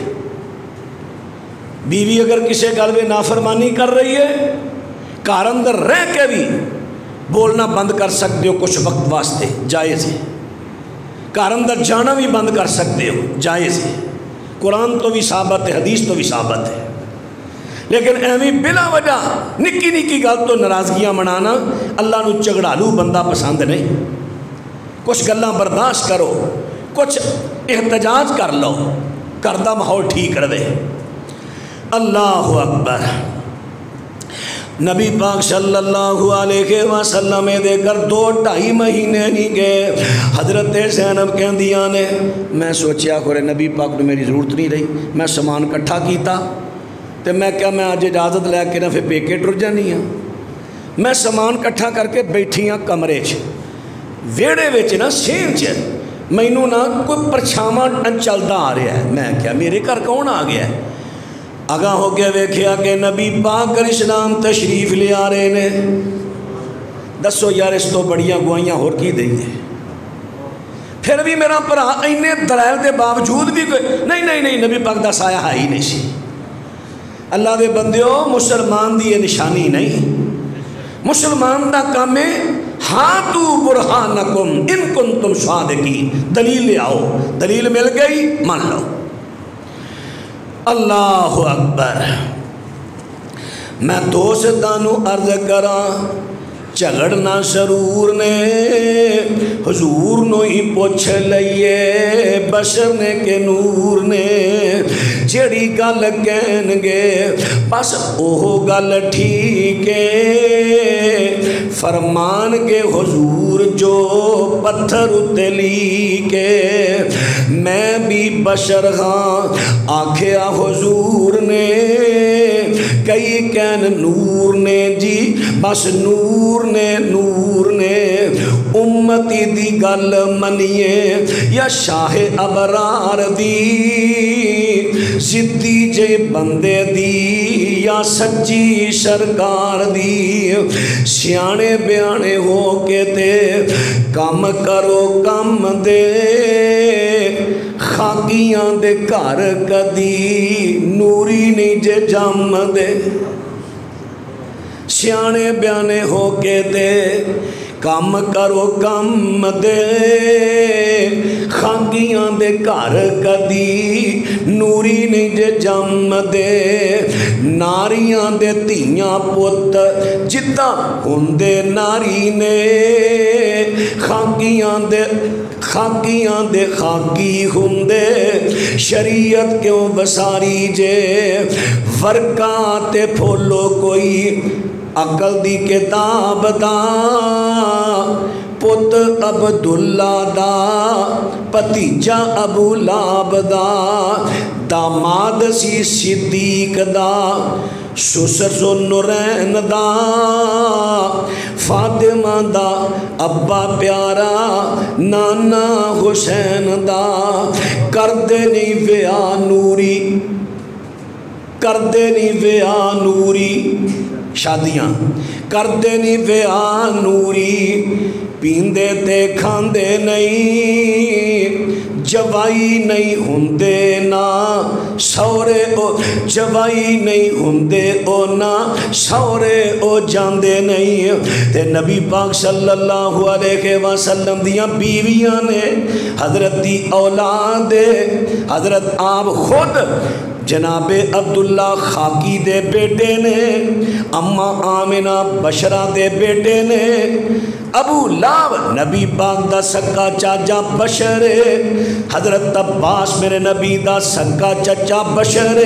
A: بیوی اگر کسے گل میں نافرمانی کر رہی ہے گھر اندر رہ کے بھی بولنا بند کر سکتے ہو کچھ وقت واسطے جائز ہے گھر اندر جانا بھی بند کر سکتے ہو جائز ہے قرآن تو بھی ثابت ہے حدیث تو بھی ثابت ہے لیکن ایویں بلا وجہ نکی نکی گل تو ناراضگیاں منانا اللہ نو جھگڑالو بندہ پسند نہیں کچھ گلاں برداشت کرو کچھ احتجاج کر لو کردہ ماحول ٹھیک رہے اللہ اکبر نبی پاک صلی اللہ علیہ وسلم دے کر 2-2.5 مہینے نہیں گئے حضرت زینب کہندیاں نے میں سوچیا کھورے نبی پاک نے میری ضرورت نہیں رہی میں سامان کٹھا کیتا تے میں کیا میں آج اجازت لے کے نہ پھر پیکے ٹر جانی ہاں میں سامان کٹھا کر کے بیٹھی ہاں کمرے چ ویڑے وچ نا سین چ مینوں نہ کوئی پرچھاواں چلدا آ رہا ہے میں کیا میرے گھر کون آ گیا ہے آگاہ ہو کے ویکھیا کہ نبی پاک علیہ السلام تشریف لے آ رہے نے دسو یار اس تو بڑیاں گوائیاں ہور کی دیں گے پھر بھی میرا پرا اینے دلائل دے باوجود بھی کوئی نہیں نبی پاک دا سایہ ہے ہی نہیں سی اللہ دے بندیو مسلمان دی یہ نشانی نہیں مسلمان دا کام ہے ہاتو برہانکم ان کنتم صادقین دلیل لے آؤ دلیل مل گئی مان لو اللہ اکبر میں دوستانو عرض کراں جھگڑنا سرور نے حضور نو ہی پوچھ لئیے بشر نے کہ نور نے جڑی گل کہن گے بس اوہ گل ٹھیک ہے فرمان کے حضور جو پتھر اتلی کے میں بھی بشر ہاں آکھیا حضور نے کئی کہن نور نے جی بس نور نے امتی دی گل منیے یا شاہ ابرار دی زدی جے بندے دی یا سچی سرکار دی سیانے بیانے ہو کے تے کام کرو کام دے خاکیاں دے گھر کدی نوری نہیں جے جام دے سیانے بیانے ہو کے دے کام کرو کام دے خاکیاں دے گھر کدی نوری نہیں جے جام دے ناریاں دے تیاں پوت جدہ ہوندے ناری نے خاکیاں دے خاکی ہوندے شریعت کیوں بساری جے ورکاں تے پھولو کوئی عقل دی کتاب دا پت عبداللہ دا پتیجا ابو لاب دا داماد سی صدیق دا سسر ذوالنورین دا فاطمہ دا ابا پیارا نانا حسین دا کردے نہیں ویا نوری کردے نہیں ویا نوری شادیاں کردے نہیں ویا نوری پیندے تے کھاندے نہیں جوائی نہیں ہوندے نا سورے او جوائی نہیں ہوندے او نا سورے او جاندے نہیں تے نبی پاک صلی اللہ علیہ وسلم دیاں بیویاں نے حضرت دی اولاد حضرت آپ خود جناب عبداللہ خاکی دے بیٹے نے اماں آمنہ بشرہ دے بیٹے نے ابو لاب نبی پاک دا سکا چاچا بشر حضرت عباس میرے نبی دا سکا چاچا بشر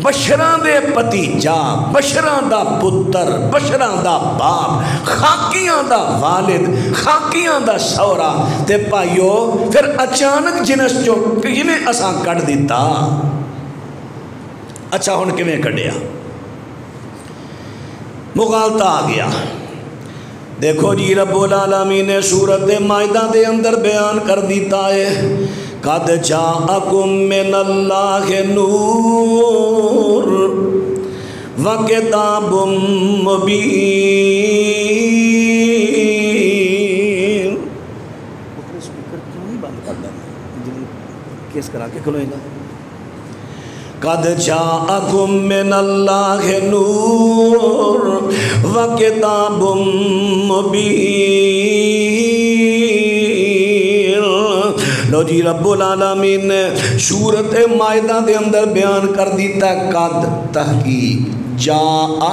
A: بشرہ دے پتیجا بشرہ دا پتر بشرہ دا باپ خاکیاں دا والد خاکیاں دا سورا تے پائیو پھر اچانک جنس جو کیویں اساں کٹ دیتا اچھا ہن کیویں کڈیا مغالطہ آ گیا دیکھو جی رب العالمین نے سورت مائدہ دے اندر بیان کر دیتا ہے قد جاءکم من اللہ نور وکتاب مبین سپیکر کیوں نہیں بند کر دینا کیس کرا کے کھلوئے گا قد جاءکم من اللہ نور وکتاب مبین لو جی رب العالمین نے سورت مائدہ دے اندر بیان کر دیتا قد تحقیق جاء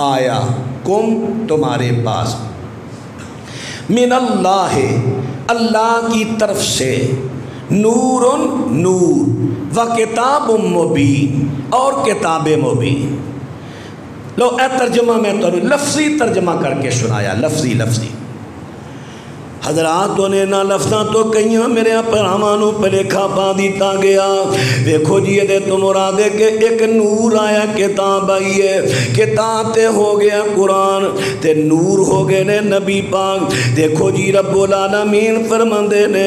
A: آیا کم تمہارے پاس من اللہ اللہ کی طرف سے نور نور و کتاب مبین اور کتاب مبین لو اے ترجمہ میں تو لفظی ترجمہ کر کے سنایا لفظی حضرات نے نہ لفظاں تو کئیاں میرے پرامانوں پہ لکھا پا دیتا گیا دیکھو جی یہ تو مرادے کہ ایک نور آیا کتاب آئی ہے کتاب تے ہو گیا قرآن تے نور ہو گئے نے نبی پاک دیکھو جی رب العالمین فرماندے نے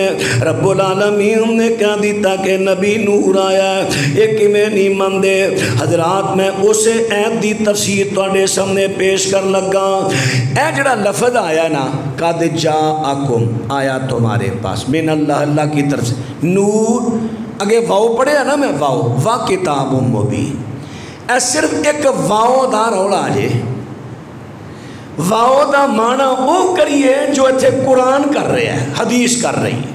A: رب العالمین نے کہہ دیتا کہ نبی نور آیا ہے ایک میں نہیں مندے حضرات میں اسے عید دی تفسیر توڑے سامنے پیش کر لگا اے جڑا لفظ آیا نا قد جاء آیا تمہارے پاس من اللہ اللہ کی طرف سے نور اگے واؤ پڑھے نا میں واؤ کتاب مبین اے صرف ایک واؤ دا روڑا جے واؤ دا معنی وہ کریے جو اتھے قرآن کر رہے ہیں حدیث کر رہی ہے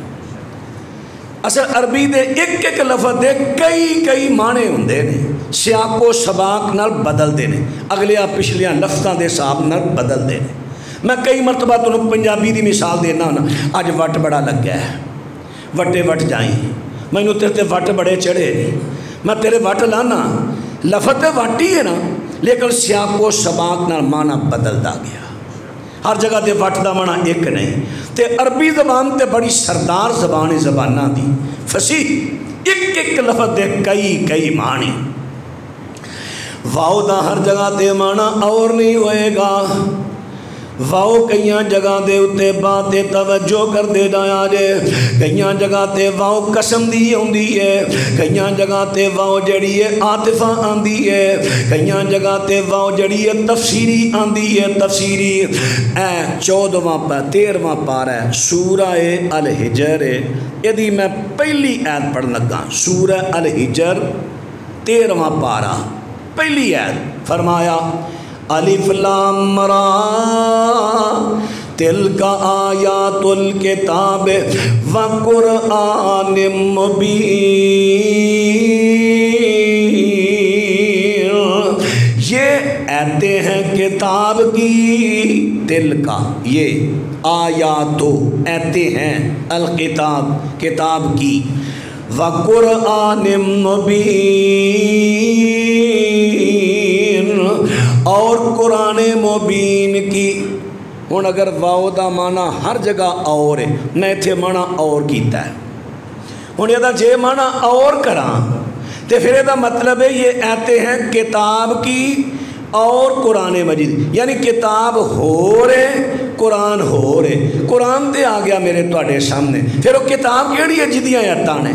A: اصل عربی دے ایک لفظ دے کئی معنی ہوندے نے سیاق و سباق نال بدل دے نے اگلیاں پچھلیاں لفظاں دے صاحب نال بدل دے نے میں کئی مرتبہ تنہوں پنجابی دی مثال دینا ہونا آج وٹ بڑا لگ گیا ہے وٹے وٹ جائیں میں انہوں تیرے وٹ بڑے چڑھے میں تیرے وٹ لانا لفظ وٹ ہی ہے نا لیکن سیاق و سباق نال معنی بدل دا گیا ہر جگہ دے وٹ دا معنی ایک نہیں تے عربی زبان تے بڑی سردار زبان زبانہ دی فصیح ایک لفظ دے کئی معنی واؤ دا ہر جگہ تے معنی اور نہیں ہوئے گا واؤ کئیاں جگہ دے اتے باتیں توجہ کر دے جایا جے کئیاں جگہ تے واؤ قسم دی ہوندی ہے کئیاں جگہ تے واؤ جڑی ہے عاطفہ آندی ہے کئیاں جگہ تے واؤ جڑی ہے تفسیری آندی ہے تفسیری اے 13واں پارہ ہے سورہ الحجر یدی میں پہلی آیت پڑھ لگا سورہ الحجر 13واں پارہ پہلی آیت فرمایا الف لام را تلک آیات الکتاب وقرآن مبین یہ آیتیں ہیں کتاب کی تلک یہ آیاتو آیتیں ہیں الکتاب کتاب کی وقرآن مبین اور قرآن مبین کی. ہوں اگر واؤ دا معنی ہر جگہ اور ہے، میں اتنے معنی اور کیتا ہے. ہوں یہ جے معنی اور کراں تو پھر یہ مطلب ہے یہ آتے ہیں کتاب کی اور قرآن مجید، یعنی کتاب ہو رہے قرآن ہو رہے. قرآن تے آ گیا میرے تواڈے سامنے، پھر وہ کتاب کیڑی ہے جدیاں آیاتاں نے.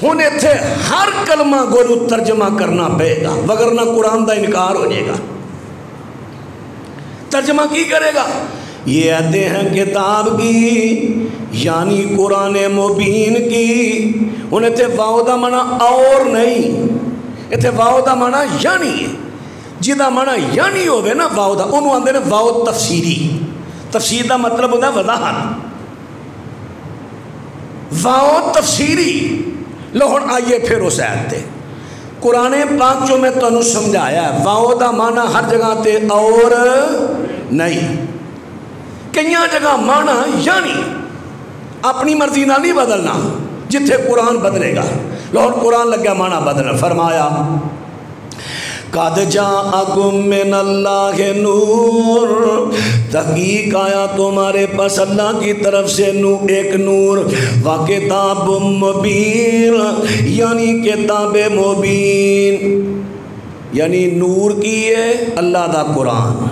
A: ہوں اتنے ہر کلمہ گولو ترجمہ کرنا پے گا، وگرنہ قرآن دا انکار ہو جائے گا. ترجمہ کی کرے گا؟ یہ آتے ہیں کتاب کی یعنی قرآن مبین کی. ہوں اتنے واؤ دا معنی اور نہیں، اتنے واؤ دا معنی یعنی ہے. جہاں معنی یعنی ہوئے نا واؤ دا، انہوں آتے ہیں واؤ تفسیری. تفسیر دا مطلب ہوتا ہے وضاحت. واؤ تفسیری. لو ہن آئیے پھر اس آیت تے. قرآن پاک جو میں تمہیں سمجھایا ہے واؤ دا معنی ہر جگہ تے اور نہیں، کئی جگہ معنی یعنی اپنی مرضی نہ نہیں بدلنا، جتھے قرآن بدلے گا. لو قرآن لگا معنی بدلنا. فرمایا قد جاءکم من اللہ نور، تحقیق آیا تمہارے پاس اللہ کی طرف سے ایک نور. وکتاب مبین یعنی کتاب مبین، یعنی نور کی ہے اللہ دا قرآن،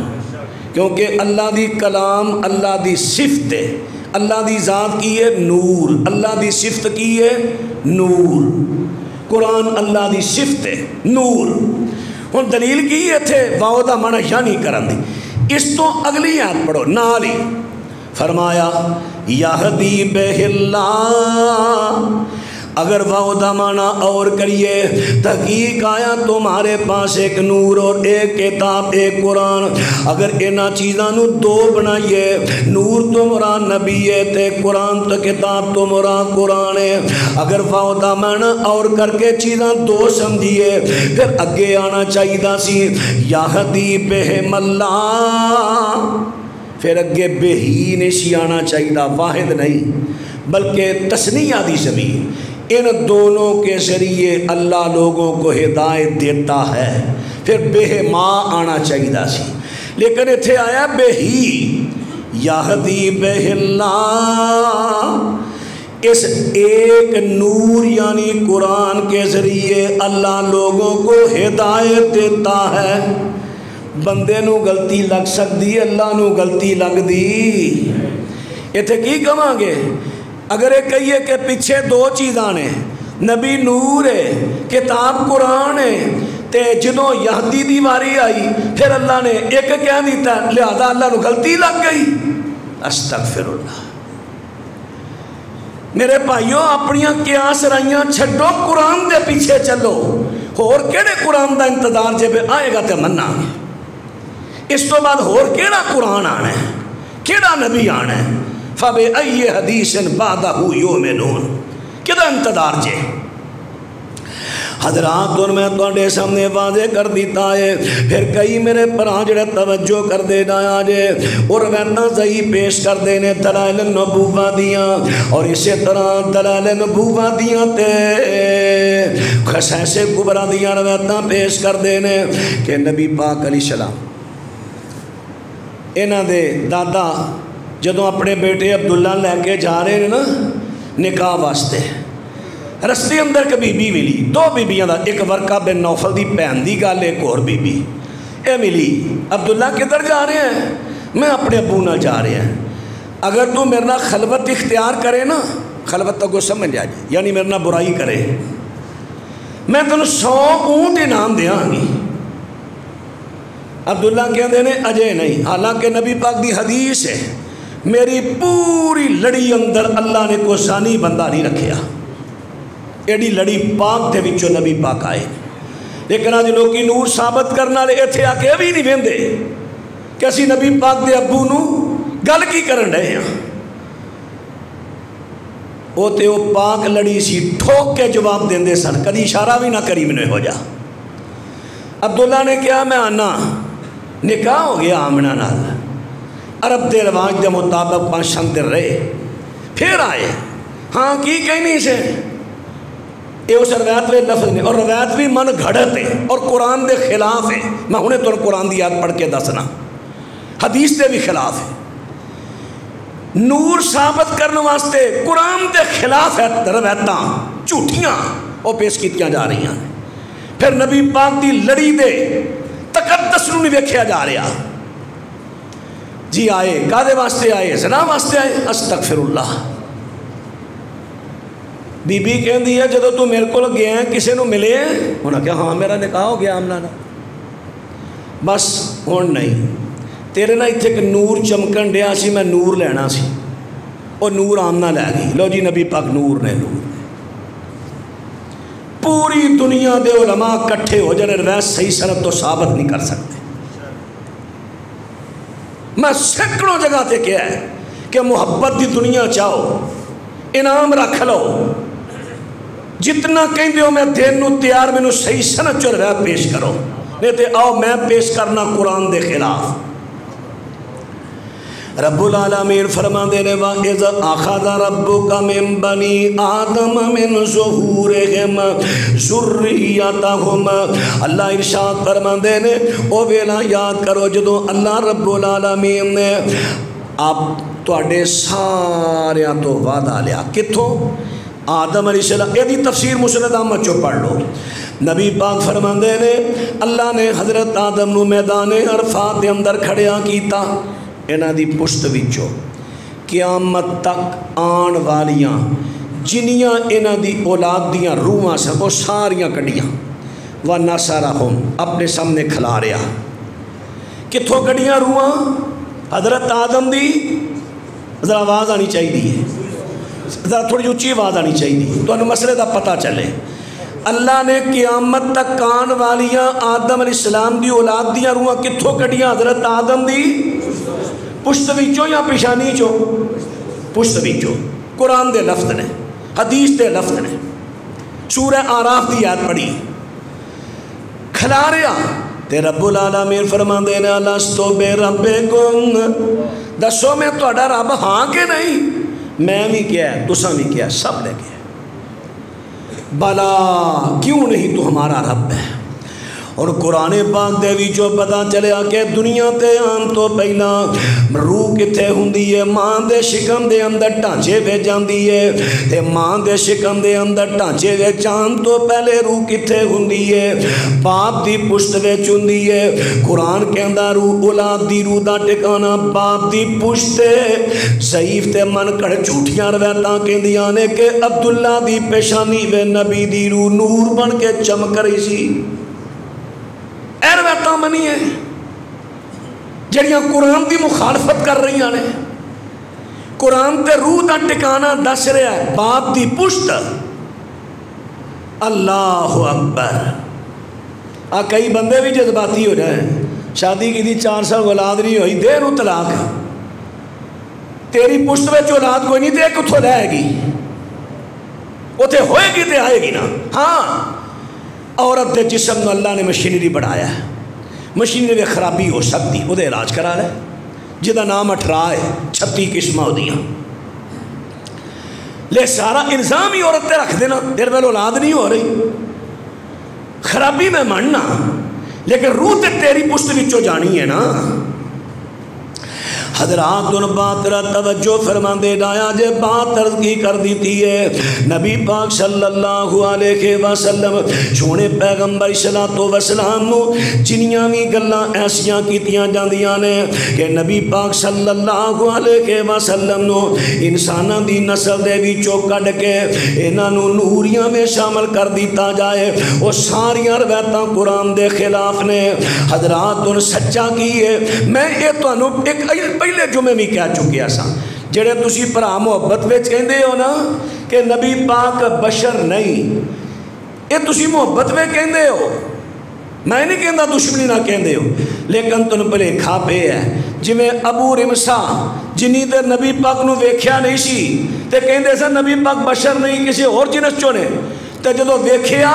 A: کیونکہ اللہ دی کلام اللہ دی صفت ہے. اللہ دی ذات کی ہے نور، اللہ دی صفت کی ہے نور. قرآن اللہ دی صفت ہے نور. ہوں دلیل کی ہے تھے واؤ دا معنی یعنی کرن دی. اس تو اگلی آیت پڑھو نال ہی. فرمایا یہدی بہ اللہ، اگر واؤ دا معنی اور کریے تحقیق آیا تمہارے پاس ایک نور اور ایک کتاب ایک قرآن. اگر اینا چیزاں نو دو بنائیے، نور تو مراد نبی ہے تے قرآن تو کتاب تو مراد قرآن ہے. اگر واؤ دا معنی اور کر کے چیزاں دو سمجھیے پھر اگے آنا چاہیے سی یہدی بہم اللہ، پھر اگے بہی نشی آنا چاہیے، واحد نہیں بلکہ تثنیہ دی زمین. ان دونوں کے ذریعے اللہ لوگوں کو ہدایت دیتا ہے. پھر بے ما آنا چاہیے سی، لیکن اتھے آیا بے ہی. یہدی بہ اللہ، اس ایک نور یعنی قرآن کے ذریعے اللہ لوگوں کو ہدایت دیتا ہے. بندے نو غلطی لگ سکتی، اللہ نو غلطی لگ دی. اتھے کی کہاں گے؟ اگر یہ کہیے کہ پیچھے دو چیزاں نے، نبی نور ہے کتاب قرآن ہے، تے جدوں یہدی دی واری آئی پھر اللہ نے ایک کہہ دیتا لہذا اللہ نو غلطی لگ گئی. استغفر اللہ. میرے بھائیو اپنیاں قیاس رائیاں چھڈو، قرآن دے پیچھے چلو. اور کیڑے قرآن دا انتظار جب آئے گا تے مننا گے. اس تو بعد اور کیڑا قرآن آنا ہے، کیڑا نبی آنا ہے. فَبِأَيِّ حَدِيثٍ بَعْدَهُ يُؤْمِنُونَ، کدھا انتظار جے. حضرات اور میں تواڈے سامنے واضح کر دیتا ہے. پھر کئی میرے پراں جڑے توجہ کر دے نایا جے اور روایتاں صحیح پیش کر دینے دلائل نبوہ دیاں، اور اسی طرح دلائل نبوہ دیاں تے خصائص کبریٰ دیاں روایتاں پیش کر دینے کہ نبی پاک علیہ السلام انہاں دے دادا جدوں اپنے بیٹے عبداللہ لے کے جا رہے ہیں نا نکاح واسطے، رستے اندر ایک بی بی ملی. دو بیبیاں دا، ایک ورقہ بن نوفل دی بہن دی گل، ایک اور بی بی اے ملی. عبداللہ کدھر جا رہے ہیں؟ میں اپنے ابو نہ جا رہے ہیں. اگر تو میرے نہ خلوت اختیار کرے نا، خلوت تو کو سمجھ آ جائے یعنی میرے نہ برائی کرے، میں تنوں 100 اونٹ انعام دیاں گی. عبداللہ کہتے ہیں اجے نہیں، حالانکہ نبی پاک دی حدیث ہے میری پوری لڑی اندر اللہ نے کوئی ثانی بندہ نہیں رکھیا. ایڈی لڑی پاک تھے وچوں نبی پاک آئے. لیکن آج لوگ کی نور ثابت کرنا لے اتھے آ کے بھی نہیں ویندے کہ اسی نبی پاک دے ابو نو گل کی کرن رہے ہیں. وہ تے وہ پاک لڑی سی ٹھوک کے جواب دیندے سن، کدی اشارہ بھی نہ کری میں ہو جا. عبداللہ نے کیا میں آنا، نکاح ہو گیا آمنہ نال، عرب دے رواج دے مطابق 5 دن رہے. پھر آئے، ہاں کی کہیں نہیں سے یہ اس روایت میں لفظ نے، اور روایت بھی من گھڑت ہے اور قرآن دے خلاف ہے. میں ہنے تو قرآن دی آیت پڑھ کے دسنا، حدیث دے بھی خلاف ہے. نور ثابت کرنے واسطے قرآن دے خلاف ہے روایتاں جھوٹیاں وہ پیش کیتیاں جا رہی ہیں. پھر نبی پاک دی لڑی دے تقدس نو نہیں ویکھیا جا رہا. جی آئے کادے واسطے آئے؟ زنا واسطے آئے. استغفر اللہ. بی بی کہندی ہے جدو تو میرے کو گیا ہے کسے نو ملے ہیں؟ انہوں نے کہا ہاں میرا نکاح ہو گیا آمنہ نا. بس ہون نہیں تیرے نا اتھے کہ نور چمکن دیا سی، میں نور لینا سی، اور نور آمنہ لے گئی. لو جی نبی پاک نور نے پوری دنیا دے علماء کٹھے ہو جانے روایت صحیح سند تو ثابت نہیں کر سکتے. میں سینکڑوں جگہ تے کیا ہے کہ محبت دی دنیا چاہو انعام رکھ لو، جتنا کہیں دیو میں دین نو تیار میں نو صحیح سند جو روایت پیش کرو، نہیں تے آؤ میں پیش کرنا قرآن دے خلاف. رب العالمین فرما دے رہے وَإِذَا أَخَذَ رَبُّكَ مِن بَنِي آدَمَ مِن ظُهُورِهِمْ ذُرِّيَّتَهُمْ. اللہ ارشاد فرما دے رہے او ویلا یاد کرو جدو اللہ رب العالمین نے آپ تواڈے ساریاں تو وعدہ لیا. کتھوں؟ آدم علیہ السلام. یہ دی تفسیر مسند احمد چو پڑھ لو. نبی پاک فرما دے رہے اللہ نے حضرت آدم نو میدان عرفات دے اندر کھڑیا کیتا. انہاں دی پشت وچوں قیامت تک آن والیاں جنیاں انہاں دی اولاد دیاں روحاں سن وہ ساریاں کڈیاں. وَنَصَرَهُمْ اپنے سامنے کھلا رہا. کتھوں کڈیاں روحاں؟ حضرت آدم دی. ذرا آواز آنی چاہیے، ذرا تھوڑی اچھی آواز آنی چاہیے تو انہوں مسئلے دا پتہ چلے. اللہ نے قیامت تک آن والیاں آدم علیہ السلام دی اولاد دیاں روحاں کتھوں کڈیاں؟ حضرت آدم دی پشت وچوں یا پیشانی چوں؟ پشت وچوں. قرآن دے لفظ نے، حدیث دے لفظ نے. سورہ آراف دی آیت پڑھی کھلا رہا تے رب العالمین فرما دینا لستو بے ربکم. دسو میں تہاڈا رب ہاں کہ نہیں؟ میں بھی کیا ہے تساں بھی کیا ہے سب نے کیا ہے. بلا کیوں نہیں تو ہمارا رب ہے. اور قرآن پاک دے وچوں پتہ چلیا کہ دنیا تے آن تو پہلا روح کتھے ہوندی ہے؟ ماں دے شکم دے اندر ڈھانچے وچ جاندی ہے. تے ماں دے شکم دے اندر ڈھانچے وچ جان تو پہلے روح کتھے ہوندی ہے؟ باپ دی پشت وچ ہوندی ہے. قرآن کہندا روح اولاد دی روح دا ٹھکانہ باپ دی پشت ہے. ضعیف تے من کڑ جھوٹیاں روایتاں کہندیاں نے کہ عبداللہ دی پیشانی وچ نبی دی روح نور بن کے چمک رہی سی. اے روایتاں منی ہے جڑیاں قرآن دی مخالفت کر رہی ہیں. قرآن تے روح دا ٹکانہ دس رہا ہے باپ دی پشت. اللہ اکبر. کئی بندے بھی جذباتی ہو جائیں، شادی کی دی 4 سال اولاد نہیں ہوئی دے نو طلاق. تیری پشت میں جو اولاد کوئی نہیں تے کتھوں لائے گی؟ اتھے ہوئے گی تے آئے گی نا. ہاں عورت دے جسم نو اللہ نے مشینری بڑھایا ہے. مشینری میں خرابی ہو سکتی وہ دے علاج کرا لے جدا نام 18 ہے 36 قسمہ ہو دیاں. لے سارا الزام ہی عورت تے رکھ دینا دیر ویل اولاد نہیں ہو رہی. خرابی میں ماننا لیکن روح تے تیری پشت وچوں جانی ہے نا. حضرات ان بات را توجہ فرما دے ڈایا جے بات عرض کی کر دیتی ہے. نبی پاک صلی اللہ علیہ وسلم سونے پیغمبر صلی اللہ علیہ وسلم جنیاں بھی گلاں ایسیاں کیتیاں جاندیاں نے کہ نبی پاک صلی اللہ علیہ وسلم نو انساناں دی نسل دے وچوں کڈ کے انہاں نو نوریاں میں شامل کر دیتا جائے. وہ ساریاں روایتاں قرآن دے خلاف نے. حضرات ان سچا کی ہے میں یہ تانوں ایک پہلے جمعے میں کہہ چکیا سا جڑے تسی بھرا محبت وچ کہندے ہو نا کہ نبی پاک بشر نہیں. یہ تسی محبت وچ کہندے ہو، میں نہیں کہندا دشمنی نہ کہندے ہو، لیکن تن بھلیکھا پہ ہے. جویں ابو رمسا جنی تے نبی پاک نو ویکھیا نہیں سی تے کہندے سن نبی پاک بشر نہیں کسی اور جنس چوں نے. تے جدوں ویکھیا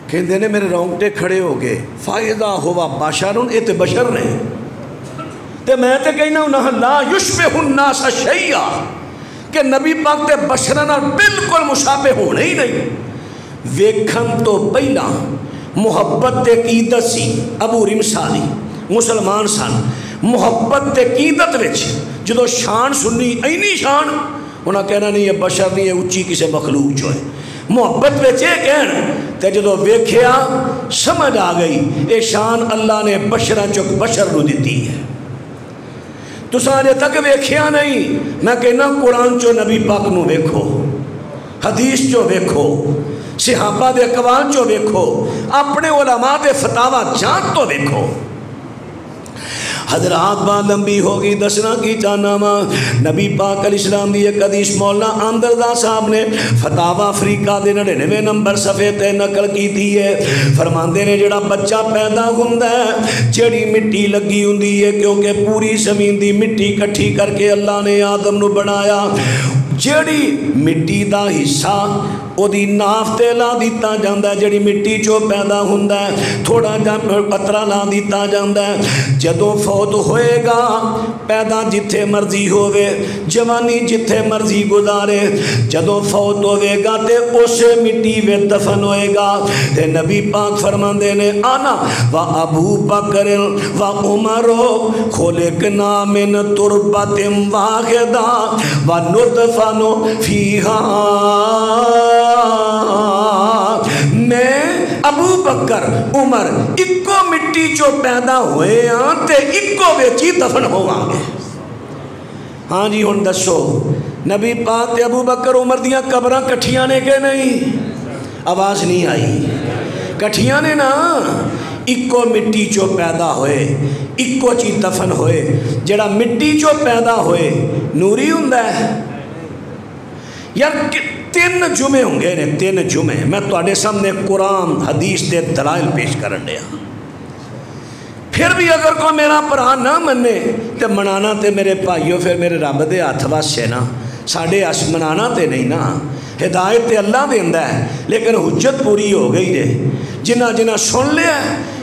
A: کہندے نے میرے رونگٹے کھڑے ہو گئے. فائدہ ہوا بشرن اے تے بشر نے. تے میں تے کہنا ہوں لا یشبہ الناس شیئا کہ نبی پاک تے بشرنا بالکل مشابہ ہونے ہی نہیں. ویکھن تو پہلا محبت تے عقیدت سی. ابو رمسا دی مسلمان سن, محبت تے عقیدت وچ جدو شان سنی اینی شان انہاں کہنا نہیں یہ بشر نہیں, یہ اچھی کسے مخلوق جو ہے. محبت وچ یہ کہن تے جدو ویکھیا سمجھ آ گئی اے شان اللہ نے بشراں چک بشر نو دتی ہے. تساں اجے تک ویکھیا نہیں. میں کہنا قرآن چو نبی پاک نو ویکھو, حدیث چو ویکھو, صحابہ دے اقوال چو ویکھو, اپنے علماء دے فتاوہ جان تو ویکھو. حضرات بات لمبی ہوگی, دسنا کی چاہنا ماں نبی پاک علیہ السلام دی ایک حدیث مولانا اندرزا صاحب نے فتاوہ افریقہ دے 99 نمبر صفحے تے نقل کی تھی ہے. فرماندے نے جڑا بچہ پیدا ہوندا ہے جڑی مٹی لگی ہوندی ہے, کیونکہ پوری زمین دی مٹی کٹھی کر کے اللہ نے آدم نو بنایا, جڑی مٹی دا حصہ او دی ناف تے لا دیتا جاندہ ہے, جڑی مٹی چو پیدا ہوندا ہے تھوڑا جا قطرہ لا دیتا جاندہ ہے. جدوں فوت ہوئے گا پیدا جتھے مرضی ہوئے, جوانی جتھے مرضی گزارے, جدوں فوت ہوئے گا تے اسے مٹی وے دفن ہوئے گا. تے نبی پاک فرماندے نے آنا و ابو بکر و عمر خلقنا من تربت واحدہ و ندفن فیہا. میں ابو بکر عمر اکو مٹی چو پیدا ہوئے ہاں تے اکو ویچی دفن ہوا گے. ہاں جی ہن دسو نبی پاک تے ابو بکر عمر دیاں قبراں کٹھیاں نے کہ نہیں؟ آواز نہیں آئی. کٹھیاں نے نا, اکو مٹی چو پیدا ہوئے اکو چی دفن ہوئے. جڑا مٹی چو پیدا ہوئے نوری ہوندہ ہے یار. 3 جمعے ہوں گے نے, 3 جمعے میں تواڈے سامنے قرآن حدیث دے دلائل پیش کرن دیا. پھر بھی اگر کوئی میرا پرا نہ منے تے منانا تے میرے بھائیوں پھر میرے رب دے ہاتھ واسے نا, ساڈے اس منانا تے نہیں نا. ہدایت تے اللہ دیندا ہے لیکن حجت پوری ہو گئی جے. جنہ جنہ سن لیا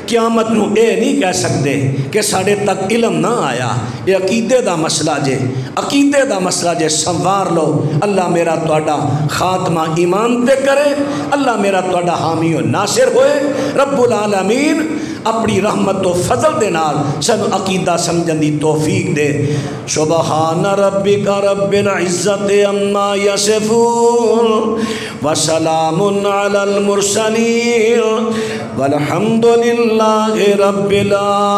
A: قیامت نو اے نہیں کہہ سکتے کہ ساڑھے تک علم نہ آیا. یہ عقیدے دا مسئلہ جے, عقیدے دا مسئلہ جے. سنوار لو. اللہ میرا تواڈا خاتمہ ایمان تے کرے, اللہ میرا تواڈا حامی و ناصر ہوئے. رب العالمین اپنی رحمت و فضل دے نال سن عقیدہ سمجھن دی توفیق دے. سبحان ربک رب العزت عما یصفون وسلام علی المرسلین والحمد للہ رب العالمین.